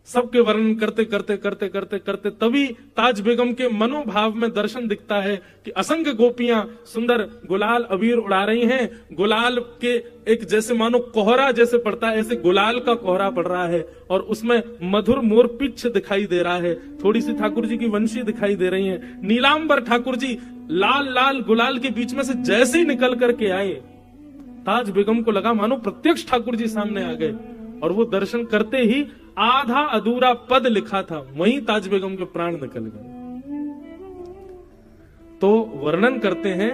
सबके वर्णन करते करते करते करते करते तभी ताज बेगम के मनोभाव में दर्शन दिखता है कि असंख्य गोपियां सुंदर गुलाल अबीर उड़ा रही हैं। गुलाल के एक जैसे मानो कोहरा जैसे पड़ता है, ऐसे गुलाल का कोहरा पड़ रहा है और उसमें मधुर मोर पिच्छ दिखाई दे रहा है। थोड़ी सी ठाकुर जी की वंशी दिखाई दे रही है। नीलांबर ठाकुर जी लाल लाल गुलाल के बीच में से जैसे ही निकल करके आए, ताज बेगम को लगा मानो प्रत्यक्ष ठाकुर जी सामने आ गए। और वो दर्शन करते ही आधा अधूरा पद लिखा था, वहीं ताज बेगम के प्राण निकल गए। तो वर्णन करते हैं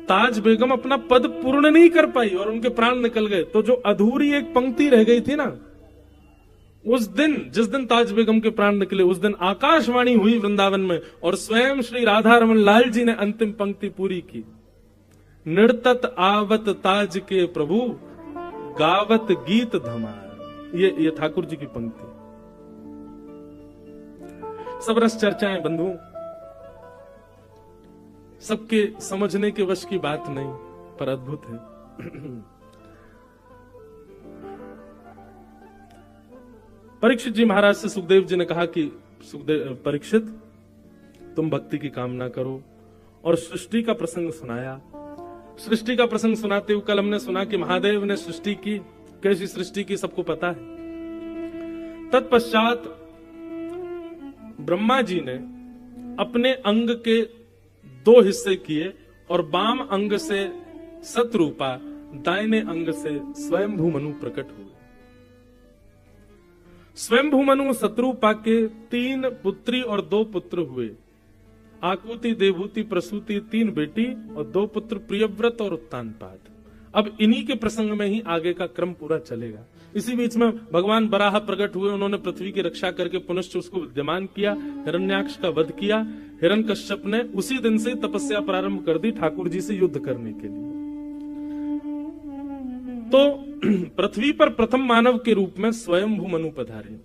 ताज बेगम अपना पद पूर्ण नहीं कर पाई और उनके प्राण निकल गए। तो जो अधूरी एक पंक्ति रह गई थी ना, उस दिन जिस दिन ताज बेगम के प्राण निकले, उस दिन आकाशवाणी हुई वृंदावन में और स्वयं श्री राधा रमन लाल जी ने अंतिम पंक्ति पूरी की। निर्तत आवत ताज के प्रभु, गावत गीत धमार। ये ठाकुर जी की पंक्ति। सब रस चर्चाएं बंधु, सबके समझने के वश की बात नहीं, पर अद्भुत है। परीक्षित जी महाराज से सुखदेव जी ने कहा कि सुखदेव परीक्षित, तुम भक्ति की कामना करो, और सृष्टि का प्रसंग सुनाया। सृष्टि का प्रसंग सुनाते हुए कल हमने सुना कि महादेव ने सृष्टि की, कैसी सृष्टि की सबको पता है। तत्पश्चात ब्रह्मा जी ने अपने अंग के 2 हिस्से किए और बाम अंग से सतरूपा, दाहिने अंग से स्वयंभू मनु प्रकट हुए। स्वयंभू मनु सतरूपा के 3 पुत्री और 2 पुत्र हुए। आकुति, देवहूति, प्रसूति 3 बेटी और 2 पुत्र प्रियव्रत और उत्तानपाद। अब इन्हीं के प्रसंग में ही आगे का क्रम पूरा चलेगा। इसी बीच में भगवान बराह प्रकट हुए, उन्होंने पृथ्वी की रक्षा करके पुनश्च उसको विद्यमान किया, हिरण्याक्ष का वध किया। हिरण्यकश्यप ने उसी दिन से तपस्या प्रारंभ कर दी ठाकुर जी से युद्ध करने के लिए। तो पृथ्वी पर प्रथम मानव के रूप में स्वयंभू मनु पधारे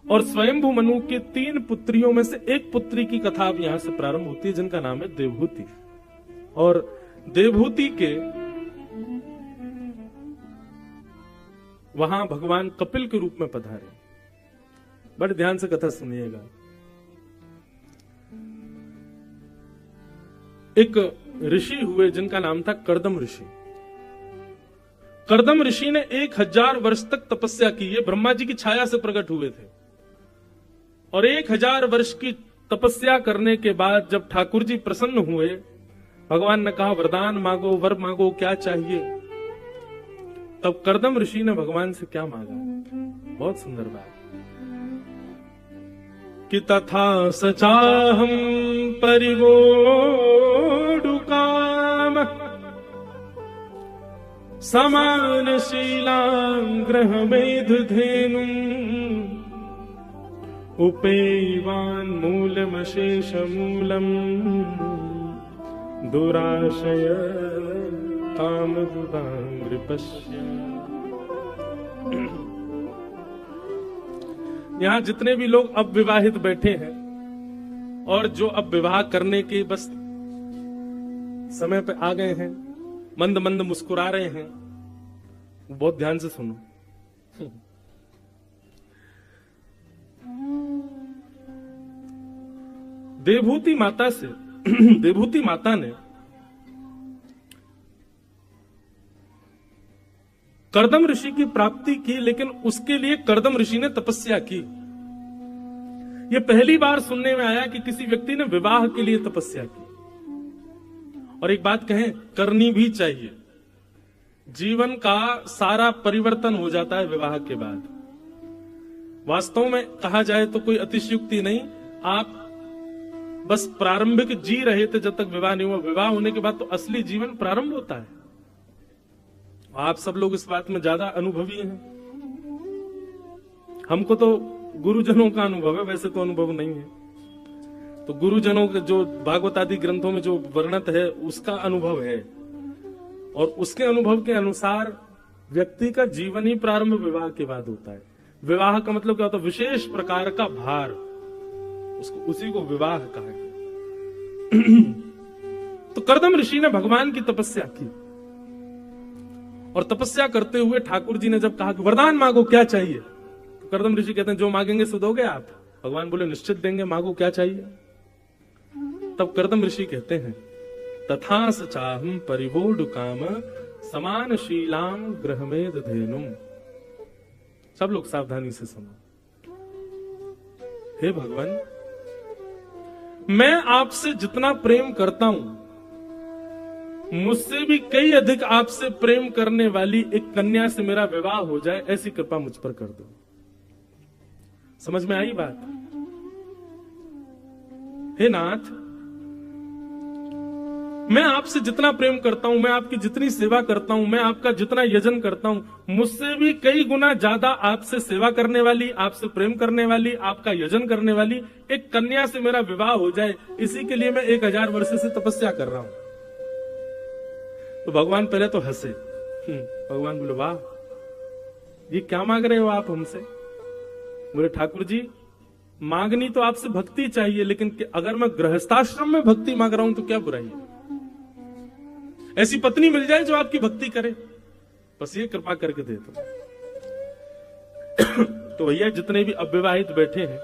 और स्वयंभू मनु की 3 पुत्रियों में से एक पुत्री की कथा अब यहां से प्रारंभ होती है, जिनका नाम है देवहूति। और देवहूति के वहां भगवान कपिल के रूप में पधारे। बड़े ध्यान से कथा सुनिएगा। एक ऋषि हुए जिनका नाम था कर्दम ऋषि। कर्दम ऋषि ने 1000 वर्ष तक तपस्या की। ये ब्रह्मा जी की छाया से प्रकट हुए थे और 1000 वर्ष की तपस्या करने के बाद जब ठाकुर जी प्रसन्न हुए, भगवान ने कहा वरदान मांगो, वर मांगो, क्या चाहिए। तब कर्दम ऋषि ने भगवान से क्या मांगा, बहुत सुंदर बात, कि तथा सचाहम परिवोडु काम समानशीलां ग्रहमेधधेनुम् उपेयवान् मूलमशेषमूलम् दुराशय कामदुरांग्रिपश्य। यहाँ जितने भी लोग अब विवाहित बैठे हैं और जो अब विवाह करने के बस समय पे आ गए हैं, मंद मंद मुस्कुरा रहे हैं, बहुत ध्यान से सुनो। देवभूति माता ने कर्दम ऋषि की प्राप्ति की, लेकिन उसके लिए कर्दम ऋषि ने तपस्या की। यह पहली बार सुनने में आया कि किसी व्यक्ति ने विवाह के लिए तपस्या की। और एक बात कहें, करनी भी चाहिए। जीवन का सारा परिवर्तन हो जाता है विवाह के बाद। वास्तव में कहा जाए तो कोई अतिशयोक्ति नहीं, आप बस प्रारंभिक जी रहे थे जब तक विवाह नहीं हुआ। विवाह होने के बाद तो असली जीवन प्रारंभ होता है। आप सब लोग इस बात में ज्यादा अनुभवी हैं। हमको तो गुरुजनों का अनुभव है, वैसे तो अनुभव नहीं है। तो गुरुजनों के जो भागवत आदि ग्रंथों में जो वर्णित है उसका अनुभव है, और उसके अनुभव के अनुसार व्यक्ति का जीवन ही प्रारंभ विवाह के बाद होता है। विवाह का मतलब क्या होता है? विशेष प्रकार का भार, उसी को विवाह कहा गया। तो कर्दम ऋषि ने भगवान की तपस्या की, और तपस्या करते हुए ठाकुर जी ने जब कहा कि वरदान मांगो, क्या चाहिए? तो कर्दम ऋषि कहते हैं जो मांगेंगे सो दोगे आप। भगवान बोले निश्चित देंगे, मांगो क्या चाहिए। तब कर्दम ऋषि कहते हैं तथा सचाहम परिवोढु काम समानशीलां ग्रहमेधधेनुम्। सब लोग सावधानी से सुनो। हे भगवान, मैं आपसे जितना प्रेम करता हूं, मुझसे भी कई अधिक आपसे प्रेम करने वाली एक कन्या से मेरा विवाह हो जाए, ऐसी कृपा मुझ पर कर दो। समझ में आई बात? हे नाथ, मैं आपसे जितना प्रेम करता हूं, मैं आपकी जितनी सेवा करता हूं, मैं आपका जितना यजन करता हूं, मुझसे भी कई गुना ज्यादा आपसे सेवा करने वाली, आपसे प्रेम करने वाली, आपका यजन करने वाली एक कन्या से मेरा विवाह हो जाए, इसी के लिए मैं 1000 वर्ष से तपस्या कर रहा हूं। तो भगवान पहले तो हंसे। भगवान बोले वाह, ये क्या मांग रहे हो आप हमसे? बोले ठाकुर जी, मांगनी तो आपसे भक्ति चाहिए, लेकिन अगर मैं गृहस्थाश्रम में भक्ति मांग रहा हूं तो क्या बुराई है? ऐसी पत्नी मिल जाए जो आपकी भक्ति करे, बस ये कृपा करके दे दो। तो भैया जितने भी अविवाहित बैठे हैं,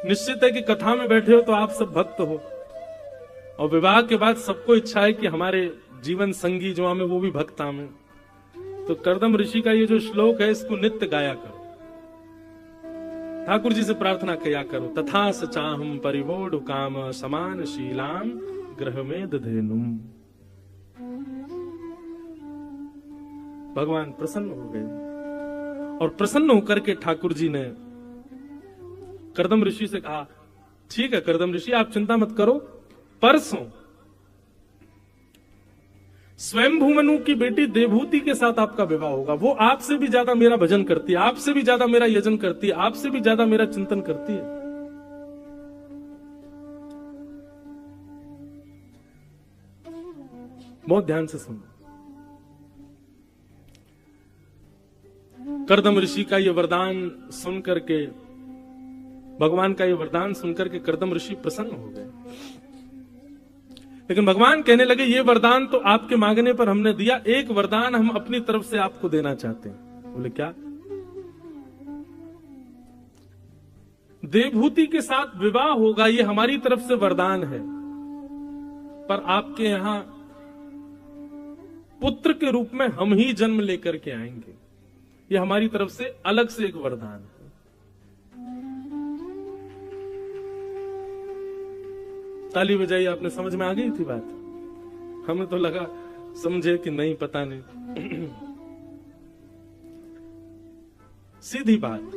निश्चित है कि कथा में बैठे हो तो आप सब भक्त हो, और विवाह के बाद सबको इच्छा है कि हमारे जीवन संगी जो हमें वो भी भक्त हमें। तो कर्दम ऋषि का ये जो श्लोक है इसको नित्य गाया करो, ठाकुर जी से प्रार्थना किया करो। तथा सचाहम परिवोढु काम समानशीलां ग्रहमेधधेनुम्। भगवान प्रसन्न हो गए, और प्रसन्न होकर के ठाकुर जी ने कर्दम ऋषि से कहा ठीक है कर्दम ऋषि, आप चिंता मत करो, परसों स्वयंभू मनु की बेटी देवभूति के साथ आपका विवाह होगा। वो आपसे भी ज्यादा मेरा भजन करती है, आपसे भी ज्यादा मेरा यजन करती है, आपसे भी ज्यादा मेरा चिंतन करती है। बहुत ध्यान से सुनो। कर्दम ऋषि का यह वरदान सुन करके, भगवान का यह वरदान सुनकर के कर्दम ऋषि प्रसन्न हो गए। लेकिन भगवान कहने लगे ये वरदान तो आपके मांगने पर हमने दिया, एक वरदान हम अपनी तरफ से आपको देना चाहते हैं। बोले क्या? देवभूति के साथ विवाह होगा, ये हमारी तरफ से वरदान है, पर आपके यहां पुत्र के रूप में हम ही जन्म लेकर के आएंगे। ये हमारी तरफ से अलग से एक वरदान है। ताली बजाई, आपने समझ में आ गई थी बात? हमें तो लगा समझे कि नहीं, पता नहीं। सीधी बात,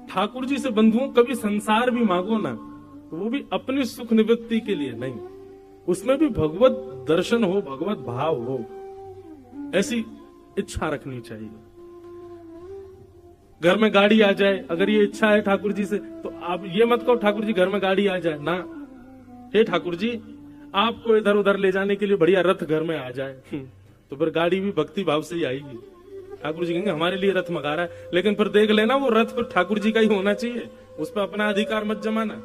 ठाकुर जी से बंधुओं कभी संसार भी मांगो ना, तो वो भी अपनी सुख निवृत्ति के लिए नहीं, उसमें भी भगवत दर्शन हो, भगवत भाव हो। ऐसी इच्छा रखनी चाहिए। घर में गाड़ी आ जाए, अगर ये इच्छा है ठाकुर जी से, तो आप ये मत कहो ठाकुर जी घर में गाड़ी आ जाए ना, हे ठाकुर जी आपको इधर उधर ले जाने के लिए बढ़िया रथ घर में आ जाए, तो फिर गाड़ी भी भक्ति भाव से ही आएगी। ठाकुर जी कहेंगे हमारे लिए रथ मंगा रहा है, लेकिन फिर देख लेना वो रथ फिर ठाकुर जी का ही होना चाहिए, उस पर अपना अधिकार मत जमाना।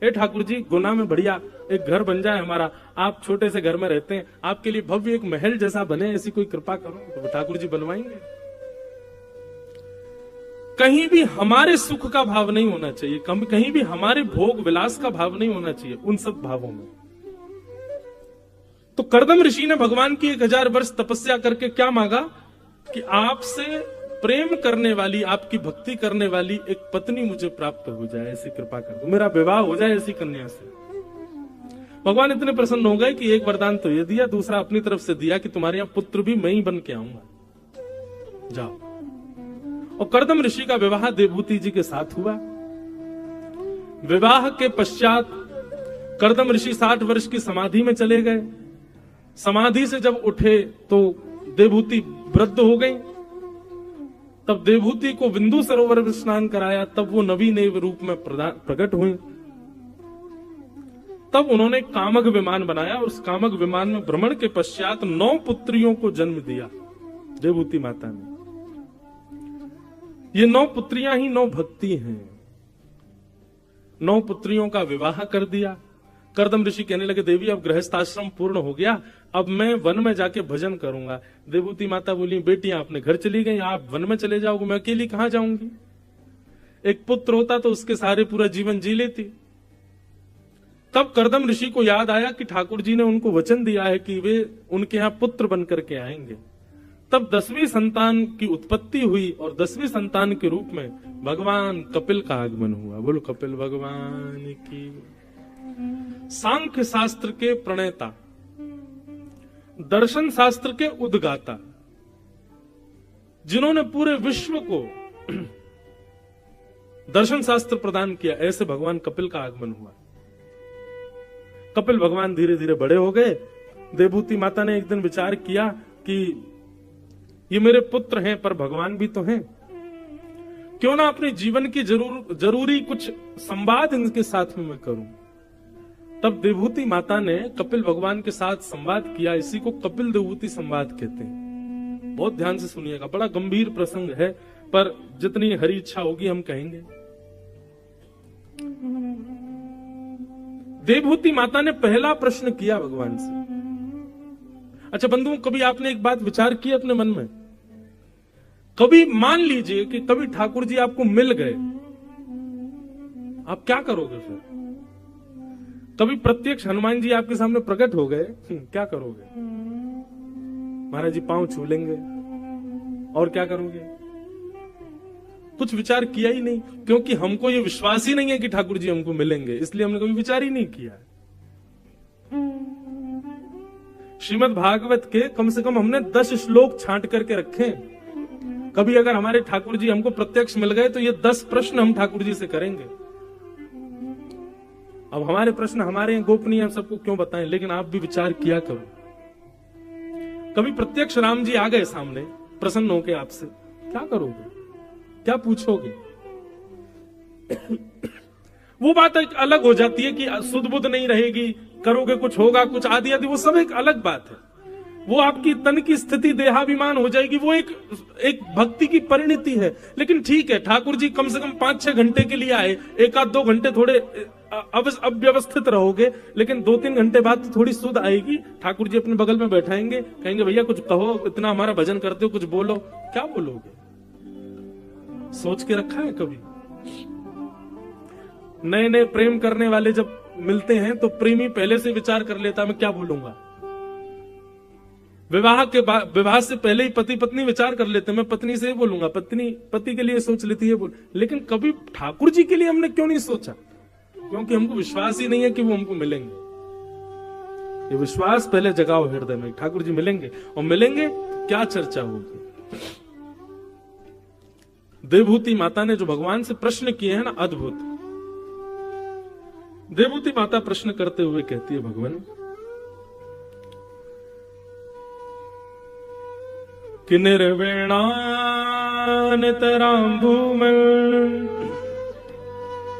ए ठाकुर जी गुना में बढ़िया एक घर बन जाए हमारा, आप छोटे से घर में रहते हैं, आपके लिए भव्य एक महल जैसा बने, ऐसी कोई कृपा करो, तो ठाकुर जी बनवाएंगे। कहीं भी हमारे सुख का भाव नहीं होना चाहिए, कहीं भी हमारे भोग विलास का भाव नहीं होना चाहिए उन सब भावों में। तो कर्दम ऋषि ने भगवान की 1000 वर्ष तपस्या करके क्या मांगा कि आपसे प्रेम करने वाली, आपकी भक्ति करने वाली एक पत्नी मुझे प्राप्त हो जाए, ऐसी कृपा कर दो, मेरा विवाह हो जाए ऐसी कन्या से। भगवान इतने प्रसन्न हो गए कि एक वरदान तो ये दिया, दूसरा अपनी तरफ से दिया कि तुम्हारे यहां पुत्र भी मैं ही बन के आऊंगा, जाओ। और कर्दम ऋषि का विवाह देवभूति जी के साथ हुआ। विवाह के पश्चात कर्दम ऋषि 60 वर्ष की समाधि में चले गए। समाधि से जब उठे तो देवभूति वृद्ध हो गई। तब देवभूति को बिंदु सरोवर में स्नान कराया, तब वो नवीन रूप में प्रकट हुई। तब उन्होंने कामक विमान बनाया और उस कामक विमान में भ्रमण के पश्चात 9 पुत्रियों को जन्म दिया देवभूति माता ने। ये 9 पुत्रियां ही 9 भक्ति हैं। 9 पुत्रियों का विवाह कर दिया। कर्दम ऋषि कहने लगे देवी अब गृहस्थाश्रम पूर्ण हो गया, अब मैं वन में जाके भजन करूंगा। देवभूति माता बोली बेटियां अपने घर चली गई, आप वन में चले जाओगे, मैं अकेली कहां जाऊंगी। एक पुत्र होता तो उसके सहारे पूरा जीवन जी लेती। तब कर्दम ऋषि को याद आया कि ठाकुर जी ने उनको वचन दिया है कि वे उनके यहां पुत्र बन करके आएंगे। तब 10वीं संतान की उत्पत्ति हुई और 10वीं संतान के रूप में भगवान कपिल का आगमन हुआ। बोलो कपिल भगवान की। सांख्य शास्त्र के प्रणेता, दर्शन शास्त्र के उद्गाता, जिन्होंने पूरे विश्व को दर्शन शास्त्र प्रदान किया, ऐसे भगवान कपिल का आगमन हुआ। कपिल भगवान धीरे धीरे बड़े हो गए। देवभूति माता ने एक दिन विचार किया कि ये मेरे पुत्र हैं पर भगवान भी तो हैं, क्यों ना अपने जीवन की जरूरी कुछ संवाद इनके साथ में मैं करूं। तब देवभूति माता ने कपिल भगवान के साथ संवाद किया। इसी को कपिल देवभूति संवाद कहते हैं। बहुत ध्यान से सुनिएगा, बड़ा गंभीर प्रसंग है, पर जितनी हरी इच्छा होगी हम कहेंगे। देवभूति माता ने पहला प्रश्न किया भगवान से। अच्छा बंधुओं, कभी आपने एक बात विचार की अपने मन में? कभी मान लीजिए कि कभी ठाकुर जी आपको मिल गए, आप क्या करोगे फिर? कभी प्रत्यक्ष हनुमान जी आपके सामने प्रकट हो गए, क्या करोगे? महाराज जी पांव छू लेंगे, और क्या करोगे? कुछ विचार किया ही नहीं, क्योंकि हमको ये विश्वास ही नहीं है कि ठाकुर जी हमको मिलेंगे, इसलिए हमने कभी विचार ही नहीं किया। श्रीमद् भागवत के कम से कम हमने 10 श्लोक छांट करके रखे। कभी अगर हमारे ठाकुर जी हमको प्रत्यक्ष मिल गए तो ये 10 प्रश्न हम ठाकुर जी से करेंगे। अब हमारे प्रश्न हमारे गोपनीय, हम सबको क्यों बताएं, लेकिन आप भी विचार किया करो। कभी प्रत्यक्ष राम जी आ गए सामने, प्रसन्न होके आपसे, क्या करोगे? क्या पूछोगे? वो बात एक अलग हो जाती है कि सुध बुध नहीं रहेगी, करोगे कुछ होगा, कुछ आदि आदि, वो सब एक अलग बात है। वो आपकी तन की स्थिति देहाभिमान हो जाएगी, वो एक भक्ति की परिणति है। लेकिन ठीक है, ठाकुर जी कम से कम 5-6 घंटे के लिए आए, 1-2 घंटे थोड़े अव्यवस्थित रहोगे, लेकिन 2-3 घंटे बाद तो थोड़ी सुध आएगी। ठाकुर जी अपने बगल में बैठाएंगे, कहेंगे भैया कुछ कहो, इतना हमारा भजन करते हो, कुछ बोलो। क्या बोलोगे? सोच के रखा है कभी? नए नए प्रेम करने वाले जब मिलते हैं तो प्रेमी पहले से विचार कर लेता मैं क्या बोलूंगा। विवाह से पहले ही पति पत्नी विचार कर लेते, मैं पत्नी से बोलूंगा, पत्नी पति के लिए सोच लेती है बोल। लेकिन कभी ठाकुर जी के लिए हमने क्यों नहीं सोचा? क्योंकि हमको विश्वास ही नहीं है कि वो हमको मिलेंगे। ये विश्वास पहले जगाओ हृदय में, ठाकुर जी मिलेंगे, और मिलेंगे क्या चर्चा होगी। देवभूति माता ने जो भगवान से प्रश्न किए हैं ना, अद्भुत। देवभूति माता प्रश्न करते हुए कहती है, भगवान कि निर्वेणानितरां भूमन्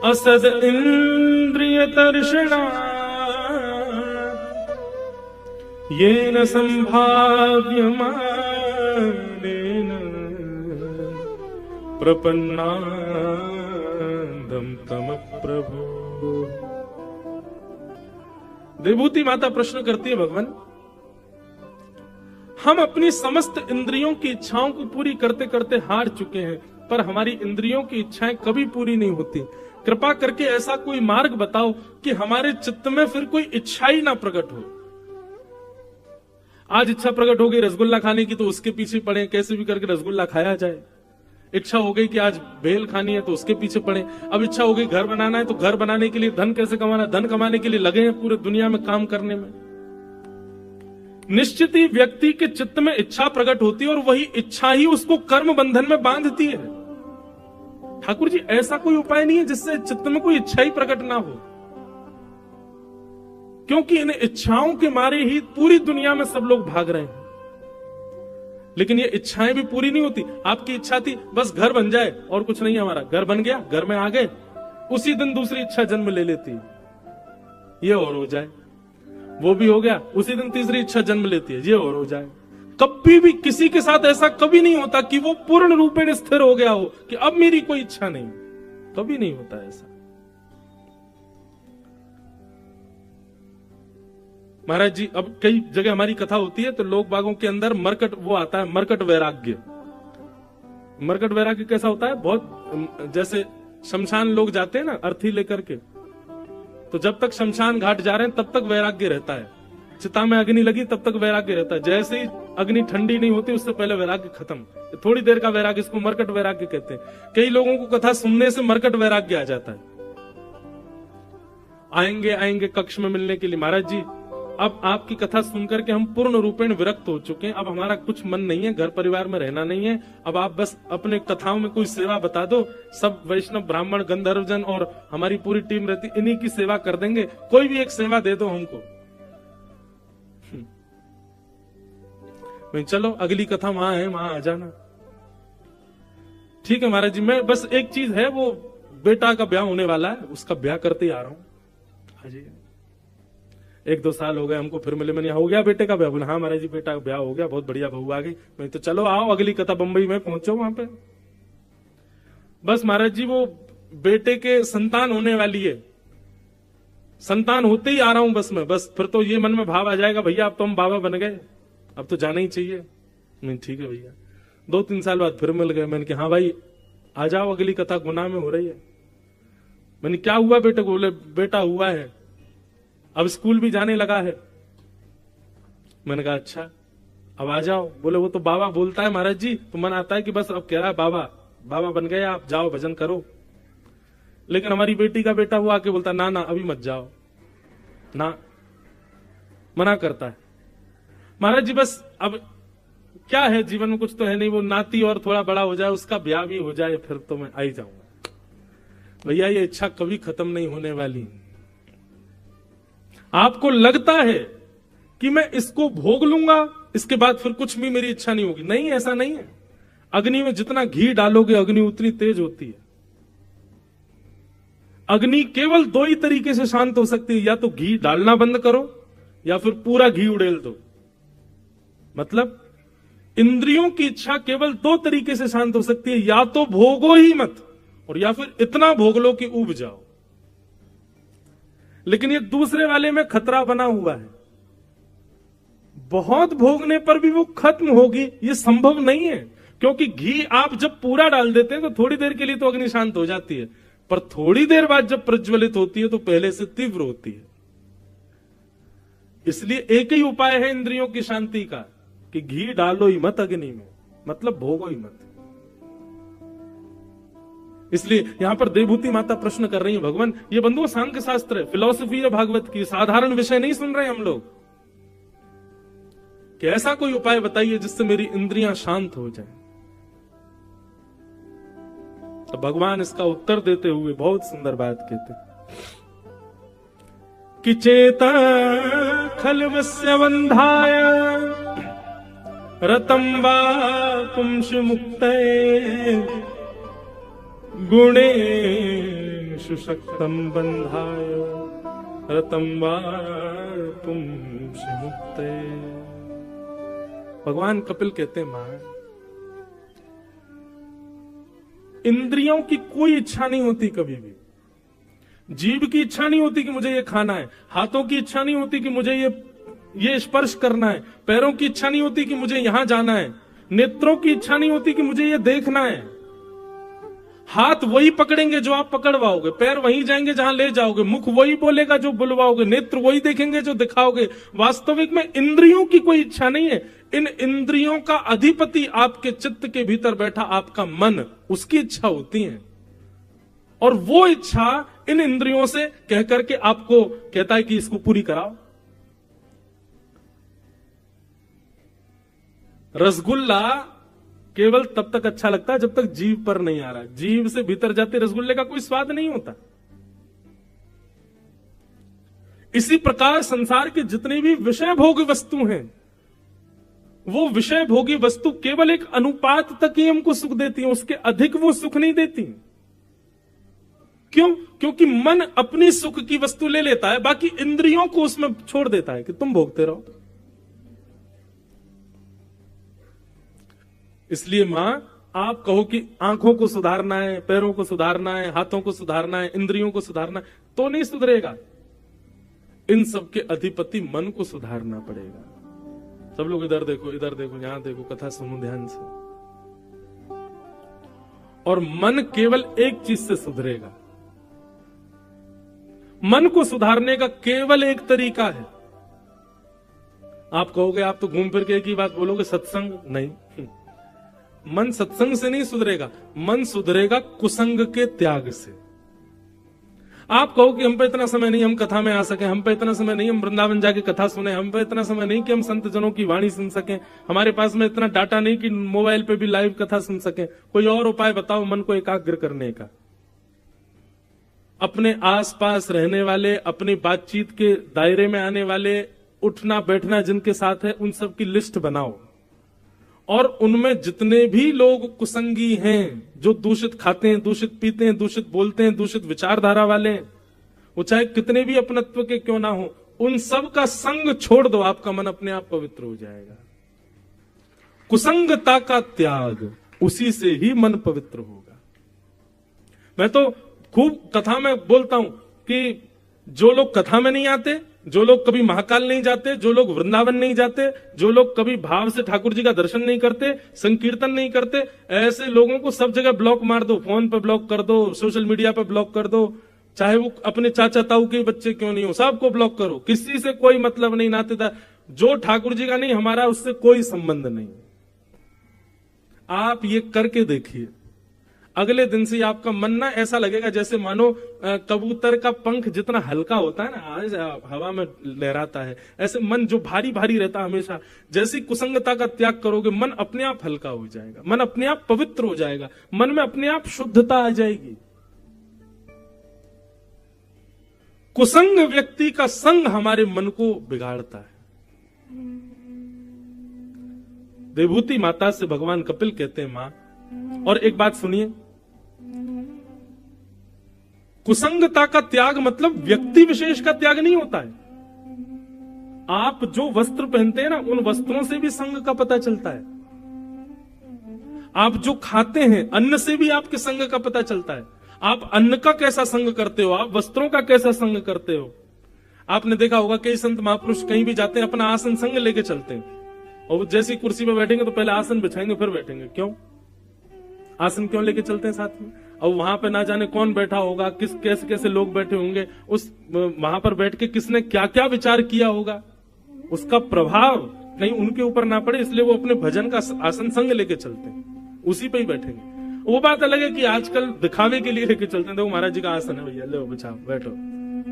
असद इंद्रिय तर्षणा येन संभाव्यमानेन प्रपन्नादं तम प्रभु। देवभूति माता प्रश्न करती है, भगवान हम अपनी समस्त इंद्रियों की इच्छाओं को पूरी करते करते हार चुके हैं, पर हमारी इंद्रियों की इच्छाएं कभी पूरी नहीं होती। कृपा करके ऐसा कोई मार्ग बताओ कि हमारे चित्त में फिर कोई इच्छा ही ना प्रकट हो। आज इच्छा प्रकट हो गई रसगुल्ला खाने की, तो उसके पीछे पड़े, कैसे भी करके रसगुल्ला खाया जाए। इच्छा हो गई कि आज भेल खानी है, तो उसके पीछे पड़े। अब इच्छा हो गई घर बनाना है, तो घर बनाने के लिए धन कैसे कमाना, धन कमाने के लिए लगे हैं पूरे दुनिया में काम करने में। निश्चित ही व्यक्ति के चित्त में इच्छा प्रकट होती है और वही इच्छा ही उसको कर्म बंधन में बांधती है। ठाकुर जी, ऐसा कोई उपाय नहीं है जिससे चित्त में कोई इच्छा ही प्रकट ना हो, क्योंकि इन इच्छाओं के मारे ही पूरी दुनिया में सब लोग भाग रहे हैं। लेकिन ये इच्छाएं भी पूरी नहीं होती। आपकी इच्छा थी बस घर बन जाए और कुछ नहीं, हमारा घर बन गया, घर में आ गए, उसी दिन दूसरी इच्छा जन्म ले लेती है, ये और हो जाए, वो भी हो गया, उसी दिन तीसरी इच्छा जन्म लेती है, ये और हो जाए। कभी भी किसी के साथ ऐसा कभी नहीं होता कि वो पूर्ण रूपेण स्थिर हो गया हो कि अब मेरी कोई इच्छा नहीं, कभी नहीं होता ऐसा। महाराज जी, अब कई जगह हमारी कथा होती है तो लोग बागों के अंदर मरकट वो आता है, मरकट वैराग्य। मरकट वैराग्य कैसा होता है, बहुत जैसे शमशान लोग जाते हैं ना अर्थी लेकर के, तो जब तक शमशान घाट जा रहे हैं तब तक वैराग्य रहता है। चिता में अग्नि लगी तब तक वैराग्य रहता है, जैसे ही अग्नि ठंडी नहीं होती उससे पहले वैराग्य खत्म। थोड़ी देर का वैराग्य, इसको मरकट वैराग्य कहते हैं। कई लोगों को कथा सुनने से मरकट वैराग्य आ जाता है। आएंगे कक्ष में मिलने के लिए, महाराज जी अब आपकी कथा सुनकर के हम पूर्ण रूपेण विरक्त हो चुके हैं, अब हमारा कुछ मन नहीं है, घर परिवार में रहना नहीं है, अब आप बस अपने कथाओं में कोई सेवा बता दो, सब वैष्णव ब्राह्मण गंधर्वजन और हमारी पूरी टीम रहती, इन्हीं की सेवा कर देंगे, कोई भी एक सेवा दे दो हमको। चलो अगली कथा वहां है, वहां आ जाना। ठीक है महाराज जी, मैं बस एक चीज है, वो बेटा का ब्याह होने वाला है, उसका ब्याह करते ही आ रहा हूं। हाँ जी, 1-2 साल हो गए हमको, फिर मिले, मैंने हो गया बेटे का ब्याह? बोला हाँ महाराज जी बेटा का ब्याह हो गया, बहुत बढ़िया बहू आ गई। मैं तो चलो आओ अगली कथा, बंबई में पहुंचो वहां पे। बस महाराज जी वो बेटे के संतान होने वाली है, संतान होते ही आ रहा हूं बस मैं, बस फिर तो ये मन में भाव आ जाएगा भैया अब तो हम बाबा बन गए, अब तो जाना ही चाहिए। मैं ठीक है भैया। 2-3 साल बाद फिर मिल गए, मैंने कहा हाँ भाई आ जाओ अगली कथा गुना में हो रही है। मैंने क्या हुआ बेटे को? बोले बेटा हुआ है, अब स्कूल भी जाने लगा है। मैंने कहा अच्छा अब आ जाओ। बोले वो तो बाबा बोलता है महाराज जी, तो मन आता है कि बस अब कह रहा है बाबा बाबा बन गए आप, जाओ भजन करो। लेकिन हमारी बेटी का बेटा वो आके बोलता ना ना अभी मत जाओ, ना मना करता है। महाराज जी बस अब क्या है, जीवन में कुछ तो है नहीं, वो नाती और थोड़ा बड़ा हो जाए, उसका ब्याह भी हो जाए, फिर तो मैं आ ही जाऊंगा। भैया ये इच्छा कभी खत्म नहीं होने वाली। आपको लगता है कि मैं इसको भोग लूंगा, इसके बाद फिर कुछ भी मेरी इच्छा नहीं होगी, नहीं ऐसा नहीं है। अग्नि में जितना घी डालोगे अग्नि उतनी तेज होती है। अग्नि केवल 2 ही तरीके से शांत हो सकती है, या तो घी डालना बंद करो या फिर पूरा घी उड़ेल दो। मतलब इंद्रियों की इच्छा केवल 2 तरीके से शांत हो सकती है, या तो भोगो ही मत और या फिर इतना भोग लो कि उब जाओ। लेकिन ये दूसरे वाले में खतरा बना हुआ है, बहुत भोगने पर भी वो खत्म होगी ये संभव नहीं है। क्योंकि घी आप जब पूरा डाल देते हैं तो थोड़ी देर के लिए तो अग्नि शांत हो जाती है, पर थोड़ी देर बाद जब प्रज्वलित होती है तो पहले से तीव्र होती है। इसलिए एक ही उपाय है इंद्रियों की शांति का कि घी डालो ही मत अग्नि में, मतलब भोगो ही मत। इसलिए यहां पर देवभूति माता प्रश्न कर रही है, भगवान ये बंधुओं सांख्य शास्त्र है, फिलॉसफी है भागवत की, साधारण विषय नहीं सुन रहे हम लोग, कि ऐसा कोई उपाय बताइए जिससे मेरी इंद्रियां शांत हो जाएं। तो भगवान इसका उत्तर देते हुए बहुत सुंदर बात कहते कि चेता खलवस्य बंधाय रतं वा पुंसि मुक्तये गुणेषु शक्तं बन्धाय रतं वा पुंसि मुक्तये। भगवान कपिल कहते हैं, मां इंद्रियों की कोई इच्छा नहीं होती कभी भी। जीभ की इच्छा नहीं होती कि मुझे ये खाना है, हाथों की इच्छा नहीं होती कि मुझे ये स्पर्श करना है, पैरों की इच्छा नहीं होती कि मुझे यहां जाना है, नेत्रों की इच्छा नहीं होती कि मुझे ये देखना है। हाथ वही पकड़ेंगे जो आप पकड़वाओगे, पैर वहीं जाएंगे जहां ले जाओगे, मुख वही बोलेगा जो बुलवाओगे, नेत्र वही देखेंगे जो दिखाओगे। वास्तविक में इंद्रियों की कोई इच्छा नहीं है। इन इंद्रियों का अधिपति आपके चित्त के भीतर बैठा आपका मन, उसकी इच्छा होती है। और वो इच्छा इन इंद्रियों से कह करके आपको कहता है कि इसको पूरी कराओ। रसगुल्ला केवल तब तक अच्छा लगता है जब तक जीभ पर नहीं आ रहा। जीभ से भीतर जाते रसगुल्ले का कोई स्वाद नहीं होता। इसी प्रकार संसार के जितने भी विषय भोग वस्तु हैं, वो विषय भोगी वस्तु केवल एक अनुपात तक ही हमको सुख देती है, उसके अधिक वो सुख नहीं देती। क्यों? क्योंकि मन अपनी सुख की वस्तु ले लेता है, बाकी इंद्रियों को उसमें छोड़ देता है कि तुम भोगते रहो। इसलिए मां, आप कहो कि आंखों को सुधारना है, पैरों को सुधारना है, हाथों को सुधारना है, इंद्रियों को सुधारना है, तो नहीं सुधरेगा। इन सब के अधिपति मन को सुधारना पड़ेगा। सब लोग इधर देखो, इधर देखो, यहां देखो, कथा सुनो ध्यान से। और मन केवल एक चीज से सुधरेगा। मन को सुधारने का केवल एक तरीका है। आप कहोगे, आप तो घूम फिर के एक ही बात बोलोगे, सत्संग। नहीं, मन सत्संग से नहीं सुधरेगा, मन सुधरेगा कुसंग के त्याग से। आप कहो कि हम पे इतना समय नहीं हम कथा में आ सके, हम पे इतना समय नहीं हम वृंदावन जाके कथा सुने, हम पे इतना समय नहीं कि हम संत जनों की वाणी सुन सकें, हमारे पास में इतना डाटा नहीं कि मोबाइल पे भी लाइव कथा सुन सकें। कोई और उपाय बताओ मन को एकाग्र करने का। अपने आसपास रहने वाले, अपनी बातचीत के दायरे में आने वाले, उठना बैठना जिनके साथ है, उन सब की लिस्ट बनाओ। और उनमें जितने भी लोग कुसंगी हैं, जो दूषित खाते हैं, दूषित पीते हैं, दूषित बोलते हैं, दूषित विचारधारा वाले हैं, वो चाहे कितने भी अपनत्व के क्यों ना हो, उन सब का संग छोड़ दो, आपका मन अपने आप पवित्र हो जाएगा। कुसंगता का त्याग, उसी से ही मन पवित्र होगा। मैं तो खूब कथा में बोलता हूं कि जो लोग कथा में नहीं आते, जो लोग कभी महाकाल नहीं जाते, जो लोग वृंदावन नहीं जाते, जो लोग कभी भाव से ठाकुर जी का दर्शन नहीं करते, संकीर्तन नहीं करते, ऐसे लोगों को सब जगह ब्लॉक मार दो। फोन पे ब्लॉक कर दो, सोशल मीडिया पे ब्लॉक कर दो, चाहे वो अपने चाचा ताऊ के बच्चे क्यों नहीं हो, सबको ब्लॉक करो। किसी से कोई मतलब नहीं, नातेदार जो ठाकुर जी का नहीं, हमारा उससे कोई संबंध नहीं। आप ये करके देखिए, अगले दिन से आपका मन ना ऐसा लगेगा जैसे मानो कबूतर का पंख जितना हल्का होता है ना, आज हवा में लहराता है, ऐसे मन जो भारी भारी रहता है हमेशा, जैसी कुसंगता का त्याग करोगे मन अपने आप हल्का हो जाएगा, मन अपने आप पवित्र हो जाएगा, मन में अपने आप शुद्धता आ जाएगी। कुसंग व्यक्ति का संग हमारे मन को बिगाड़ता है। देवभूति माता से भगवान कपिल कहते हैं, मां, और एक बात सुनिए, कुसंगता का त्याग मतलब व्यक्ति विशेष का त्याग नहीं होता है। आप जो वस्त्र पहनते हैं ना, उन वस्त्रों से भी संग का पता चलता है। आप जो खाते हैं, अन्न से भी आपके संग का पता चलता है। आप अन्न का कैसा संग करते हो, आप वस्त्रों का कैसा संग करते हो। आपने देखा होगा कई संत महापुरुष कहीं भी जाते हैं, अपना आसन संग लेके चलते हैं, और जैसी कुर्सी पे बैठेंगे तो पहले आसन बिछाएंगे फिर बैठेंगे। क्यों? आसन क्यों लेके चलते हैं साथ में? और वहां पे ना जाने कौन बैठा होगा, किस कैसे कैसे लोग बैठे होंगे, उस वहां पर बैठ के किसने क्या क्या विचार किया होगा, उसका प्रभाव कहीं उनके ऊपर ना पड़े, इसलिए वो अपने भजन का आसन संग लेके चलते हैं, उसी पे ही बैठेंगे। वो बात अलग है कि आजकल दिखावे के लिए लेके चलते हैं, देखो महाराज जी का आसन है भैया, लो बिछाओ बैठो।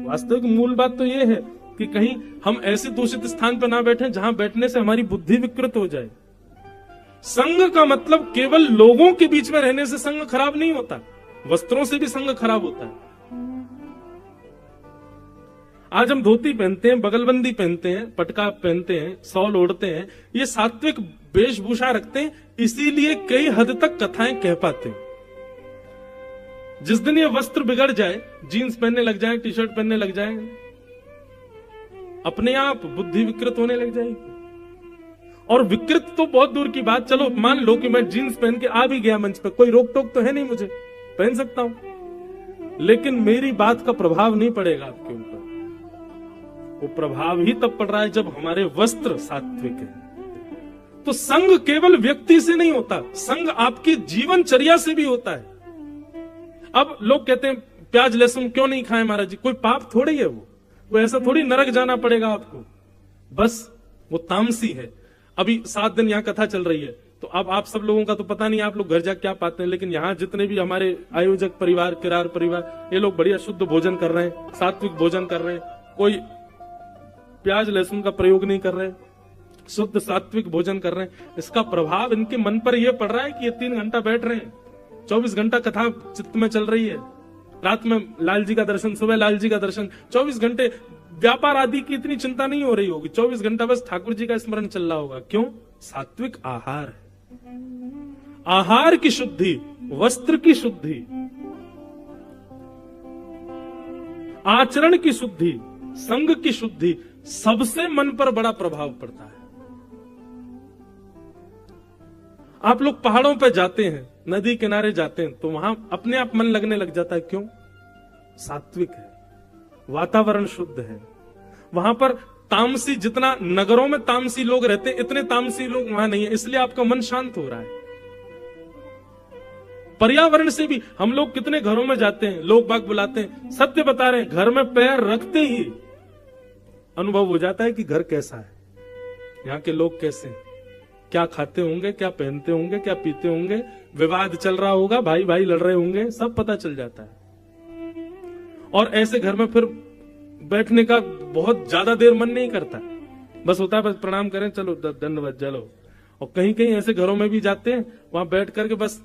वास्तविक मूल बात तो ये है कि कहीं हम ऐसे दूषित स्थान पर ना बैठे जहां बैठने से हमारी बुद्धि विकृत हो जाए। संग का मतलब केवल लोगों के बीच में रहने से संग खराब नहीं होता, वस्त्रों से भी संग खराब होता है। आज हम धोती पहनते हैं, बगलबंदी पहनते हैं, पटका पहनते हैं, शॉल ओढ़ते हैं, ये सात्विक वेशभूषा रखते हैं, इसीलिए कई हद तक कथाएं कह पाते हैं। जिस दिन ये वस्त्र बिगड़ जाए, जीन्स पहनने लग जाए, टी शर्ट पहनने लग जाए, अपने आप बुद्धि विकृत होने लग जाएगी। और विकृत तो बहुत दूर की बात, चलो मान लो कि मैं जीन्स पहन के आ भी गया मंच पर, कोई रोक टोक तो है नहीं, मुझे पहन सकता हूं, लेकिन मेरी बात का प्रभाव नहीं पड़ेगा आपके ऊपर। वो प्रभाव ही तब पड़ रहा है जब हमारे वस्त्र सात्विक है। तो संग केवल व्यक्ति से नहीं होता, संग आपकी जीवनचर्या से भी होता है। अब लोग कहते हैं प्याज लहसुन क्यों नहीं खाएं महाराज जी, कोई पाप थोड़ी है वो ऐसा थोड़ी नरक जाना पड़ेगा आपको, बस वो तामसी है। अभी 7 दिन यहाँ कथा चल रही है, तो अब आप सब लोगों का तो पता नहीं आप लोग घर जा क्या पाते हैं, लेकिन यहाँ जितने भी हमारे आयोजक परिवार, किरार परिवार, ये लोग बढ़िया शुद्ध भोजन कर रहे हैं, सात्विक भोजन कर रहे हैं, कोई प्याज लहसुन का प्रयोग नहीं कर रहे, शुद्ध सात्विक भोजन कर रहे हैं। इसका प्रभाव इनके मन पर यह पड़ रहा है कि ये 3 घंटा बैठ रहे हैं, 24 घंटा कथा चित्त में चल रही है, रात में लाल जी का दर्शन, सुबह लाल जी का दर्शन, 24 घंटे व्यापार आदि की इतनी चिंता नहीं हो रही होगी, 24 घंटा बस ठाकुर जी का स्मरण चल रहा होगा। क्यों? सात्विक आहार है। आहार की शुद्धि, वस्त्र की शुद्धि, आचरण की शुद्धि, संग की शुद्धि, सबसे मन पर बड़ा प्रभाव पड़ता है। आप लोग पहाड़ों पर जाते हैं, नदी किनारे जाते हैं, तो वहां अपने आप मन लगने लग जाता है। क्यों? सात्विक है, वातावरण शुद्ध है। वहां पर तामसी, जितना नगरों में तामसी लोग रहते हैं, इतने तामसी लोग वहां नहीं है, इसलिए आपका मन शांत हो रहा है। पर्यावरण से भी हम लोग कितने घरों में जाते हैं, लोग बाग बुलाते हैं, सत्य बता रहे हैं, घर में पैर रखते ही अनुभव हो जाता है कि घर कैसा है, यहाँ के लोग कैसे हैं, क्या खाते होंगे, क्या पहनते होंगे, क्या पीते होंगे, विवाद चल रहा होगा, भाई भाई लड़ रहे होंगे, सब पता चल जाता है। और ऐसे घर में फिर बैठने का बहुत ज्यादा देर मन नहीं करता, बस होता है बस प्रणाम करें, चलो दंडवत चलो। और कहीं कहीं ऐसे घरों में भी जाते हैं, वहां बैठ करके बस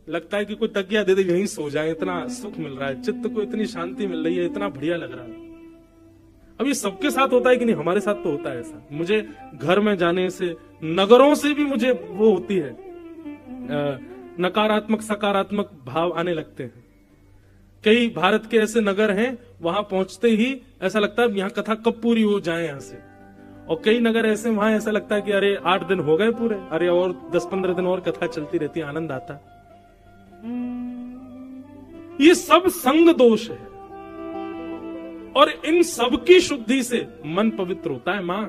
लगता है कि कोई तकिया दे दे, यहीं सो जाए, इतना सुख मिल रहा है, चित्त को इतनी शांति मिल रही है, इतना बढ़िया लग रहा है। अब ये सबके साथ होता है कि नहीं? हमारे साथ तो होता है ऐसा। मुझे घर में जाने से, नगरों से भी मुझे वो होती है, नकारात्मक सकारात्मक भाव आने लगते हैं। कई भारत के ऐसे नगर हैं, वहां पहुंचते ही ऐसा लगता है यहाँ कथा कब पूरी हो जाए यहाँ से। और कई नगर ऐसे, वहां ऐसा लगता है कि अरे 8 दिन हो गए पूरे, अरे और 10-15 दिन और कथा चलती रहती है, आनंद आता। ये सब संग दोष है, और इन सब की शुद्धि से मन पवित्र होता है मां।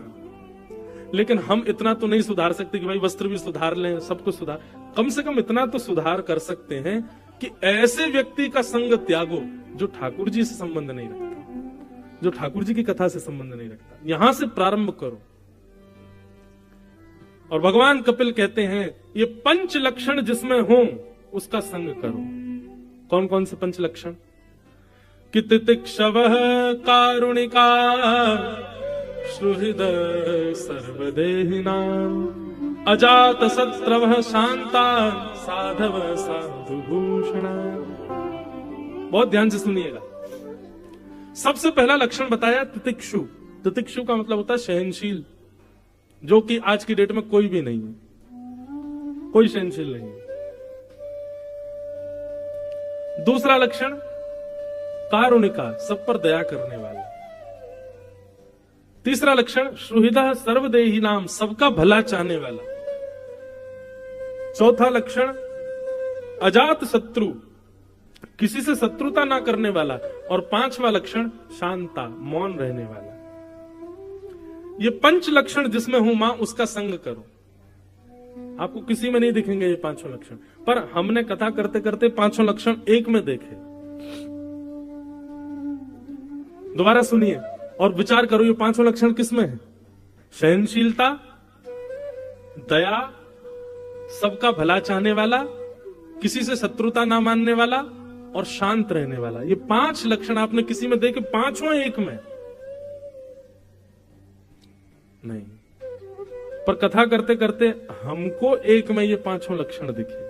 लेकिन हम इतना तो नहीं सुधार सकते कि भाई वस्त्र भी सुधार लें, सब कुछ सुधार, कम से कम इतना तो सुधार कर सकते हैं कि ऐसे व्यक्ति का संग त्यागो जो ठाकुर जी से संबंध नहीं रखता, जो ठाकुर जी की कथा से संबंध नहीं रखता। यहां से प्रारंभ करो। और भगवान कपिल कहते हैं, ये 5 लक्षण जिसमें हो उसका संग करो। कौन कौन से 5 लक्षण? कि तितिक्षवः कारुणिका सुहृदः सर्वदेहिनां, अजात शत्रवः शांता साधवः साधुभूषणा। बहुत ध्यान से सुनिएगा। सबसे पहला लक्षण बताया तितिक्षु। तितिक्षु का मतलब होता है सहनशील, जो कि आज की डेट में कोई भी नहीं है, कोई सहनशील नहीं है। दूसरा लक्षण कारुणिका, सब पर दया करने वाला। तीसरा लक्षण सुहृदः सर्वदेही नाम, सबका भला चाहने वाला। चौथा लक्षण अजात शत्रु, किसी से शत्रुता ना करने वाला। और 5वां लक्षण शांता, मौन रहने वाला। ये 5 लक्षण जिसमें हूं मां, उसका संग करो। आपको किसी में नहीं दिखेंगे ये 5 लक्षण, पर हमने कथा करते करते 5 लक्षण एक में देखे। दोबारा सुनिए और विचार करो, ये 5 लक्षण किसमें है? सहनशीलता, दया, सबका भला चाहने वाला, किसी से शत्रुता ना मानने वाला और शांत रहने वाला। ये 5 लक्षण आपने किसी में देखे? 5 एक में नहीं, पर कथा करते करते हमको एक में ये 5 लक्षण दिखे,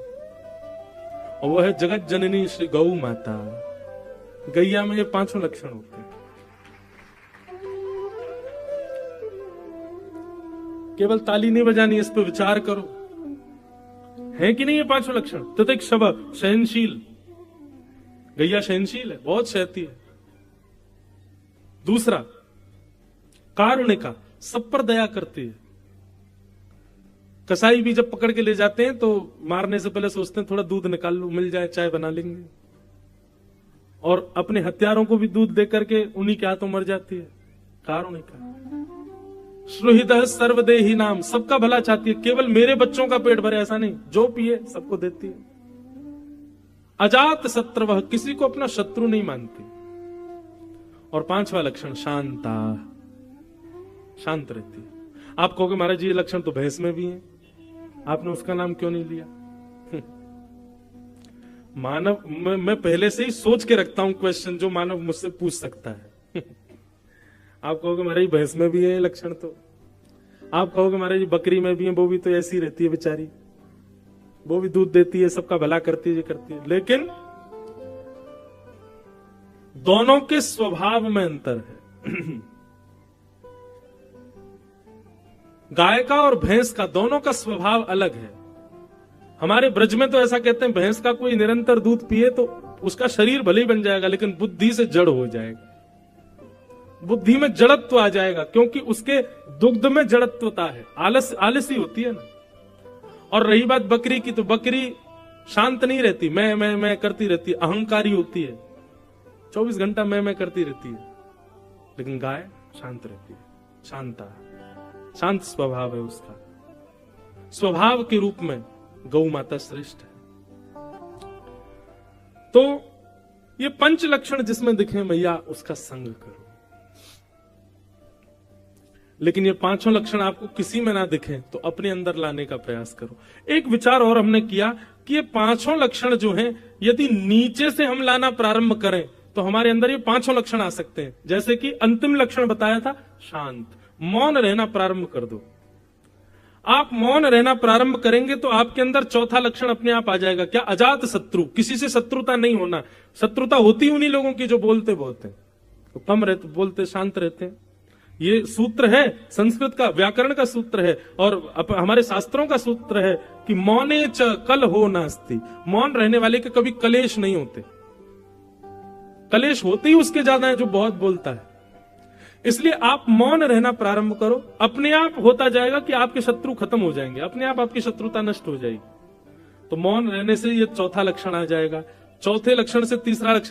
और वह है जगत जननी श्री गौ माता। गैया में ये 5 लक्षण होते हैं। केवल ताली नहीं बजानी, इस पर विचार करो। है कि नहीं ये पांचों लक्षण? तितिक शव, सहनशील, गैया सहनशील है, बहुत सहती है। दूसरा कारुणिका, सब पर दया करती है। कसाई भी जब पकड़ के ले जाते हैं तो मारने से पहले सोचते हैं थोड़ा दूध निकाल लो, मिल जाए चाय बना लेंगे, और अपने हत्यारों को भी दूध दे करके उन्हीं के हाथों मर जाती है। कारुणिका। श्रुहितः सर्वदेही नाम, सबका भला चाहती है, केवल मेरे बच्चों का पेट भरे ऐसा नहीं, जो पिए सबको देती है। अजात शत्रु, किसी को अपना शत्रु नहीं मानती। और पांचवा लक्षण शांता, शांत रहती है। आप कहोगे महाराज जी ये लक्षण तो भैंस में भी है, आपने उसका नाम क्यों नहीं लिया? मानव, मैं पहले से ही सोच के रखता हूं क्वेश्चन जो मानव मुझसे पूछ सकता है। आप कहोगे महाराज भैंस में भी है लक्षण, तो आप कहोगे महाराज बकरी में भी है, वो भी तो ऐसी रहती है बेचारी, वो भी दूध देती है, सबका भला करती है, ये करती है। लेकिन दोनों के स्वभाव में अंतर है। गाय का और भैंस का, दोनों का स्वभाव अलग है। हमारे ब्रज में तो ऐसा कहते हैं भैंस का कोई निरंतर दूध पिए तो उसका शरीर भले ही बन जाएगा लेकिन बुद्धि से जड़ हो जाएगा, बुद्धि में जड़त्व आ जाएगा, क्योंकि उसके दुग्ध में जड़त्वता है, आलसी होती है ना। और रही बात बकरी की, तो बकरी शांत नहीं रहती, मैं करती रहती है, अहंकारी होती है, 24 घंटा मैं करती रहती है। लेकिन गाय शांत रहती है, शांता, शांत स्वभाव है उसका। स्वभाव के रूप में गौ माता श्रेष्ठ है। तो ये पंच लक्षण जिसमें दिखे मैया उसका संग करो। लेकिन ये पांचों लक्षण आपको किसी में ना दिखे तो अपने अंदर लाने का प्रयास करो। एक विचार और हमने किया कि ये पांचों लक्षण जो हैं यदि नीचे से हम लाना प्रारंभ करें तो हमारे अंदर ये पांचों लक्षण आ सकते हैं। जैसे कि अंतिम लक्षण बताया था शांत, मौन रहना प्रारंभ कर दो। आप मौन रहना प्रारंभ करेंगे तो आपके अंदर चौथा लक्षण अपने आप आ जाएगा। क्या? अजात शत्रु, किसी से शत्रुता नहीं होना। शत्रुता होती उन्हीं लोगों की जो बोलते बहुत हैं, तो कम रहते, बोलते शांत रहते हैं। ये सूत्र है, संस्कृत का व्याकरण का सूत्र है और हमारे शास्त्रों का सूत्र है कि मौने च कल हो नास्ति। मौन रहने वाले के कभी कलेश नहीं होते। कलेश होते ही उसके ज्यादा है जो बहुत बोलता है। इसलिए आप मौन रहना प्रारंभ करो, अपने आप होता जाएगा कि आपके शत्रु खत्म हो जाएंगे, अपने आप आपकी शत्रुता नष्ट हो जाएगी। तो मौन रहने से ये चौथा लक्षण आ जाएगा। चौथे लक्षण से तीसरा लक्षण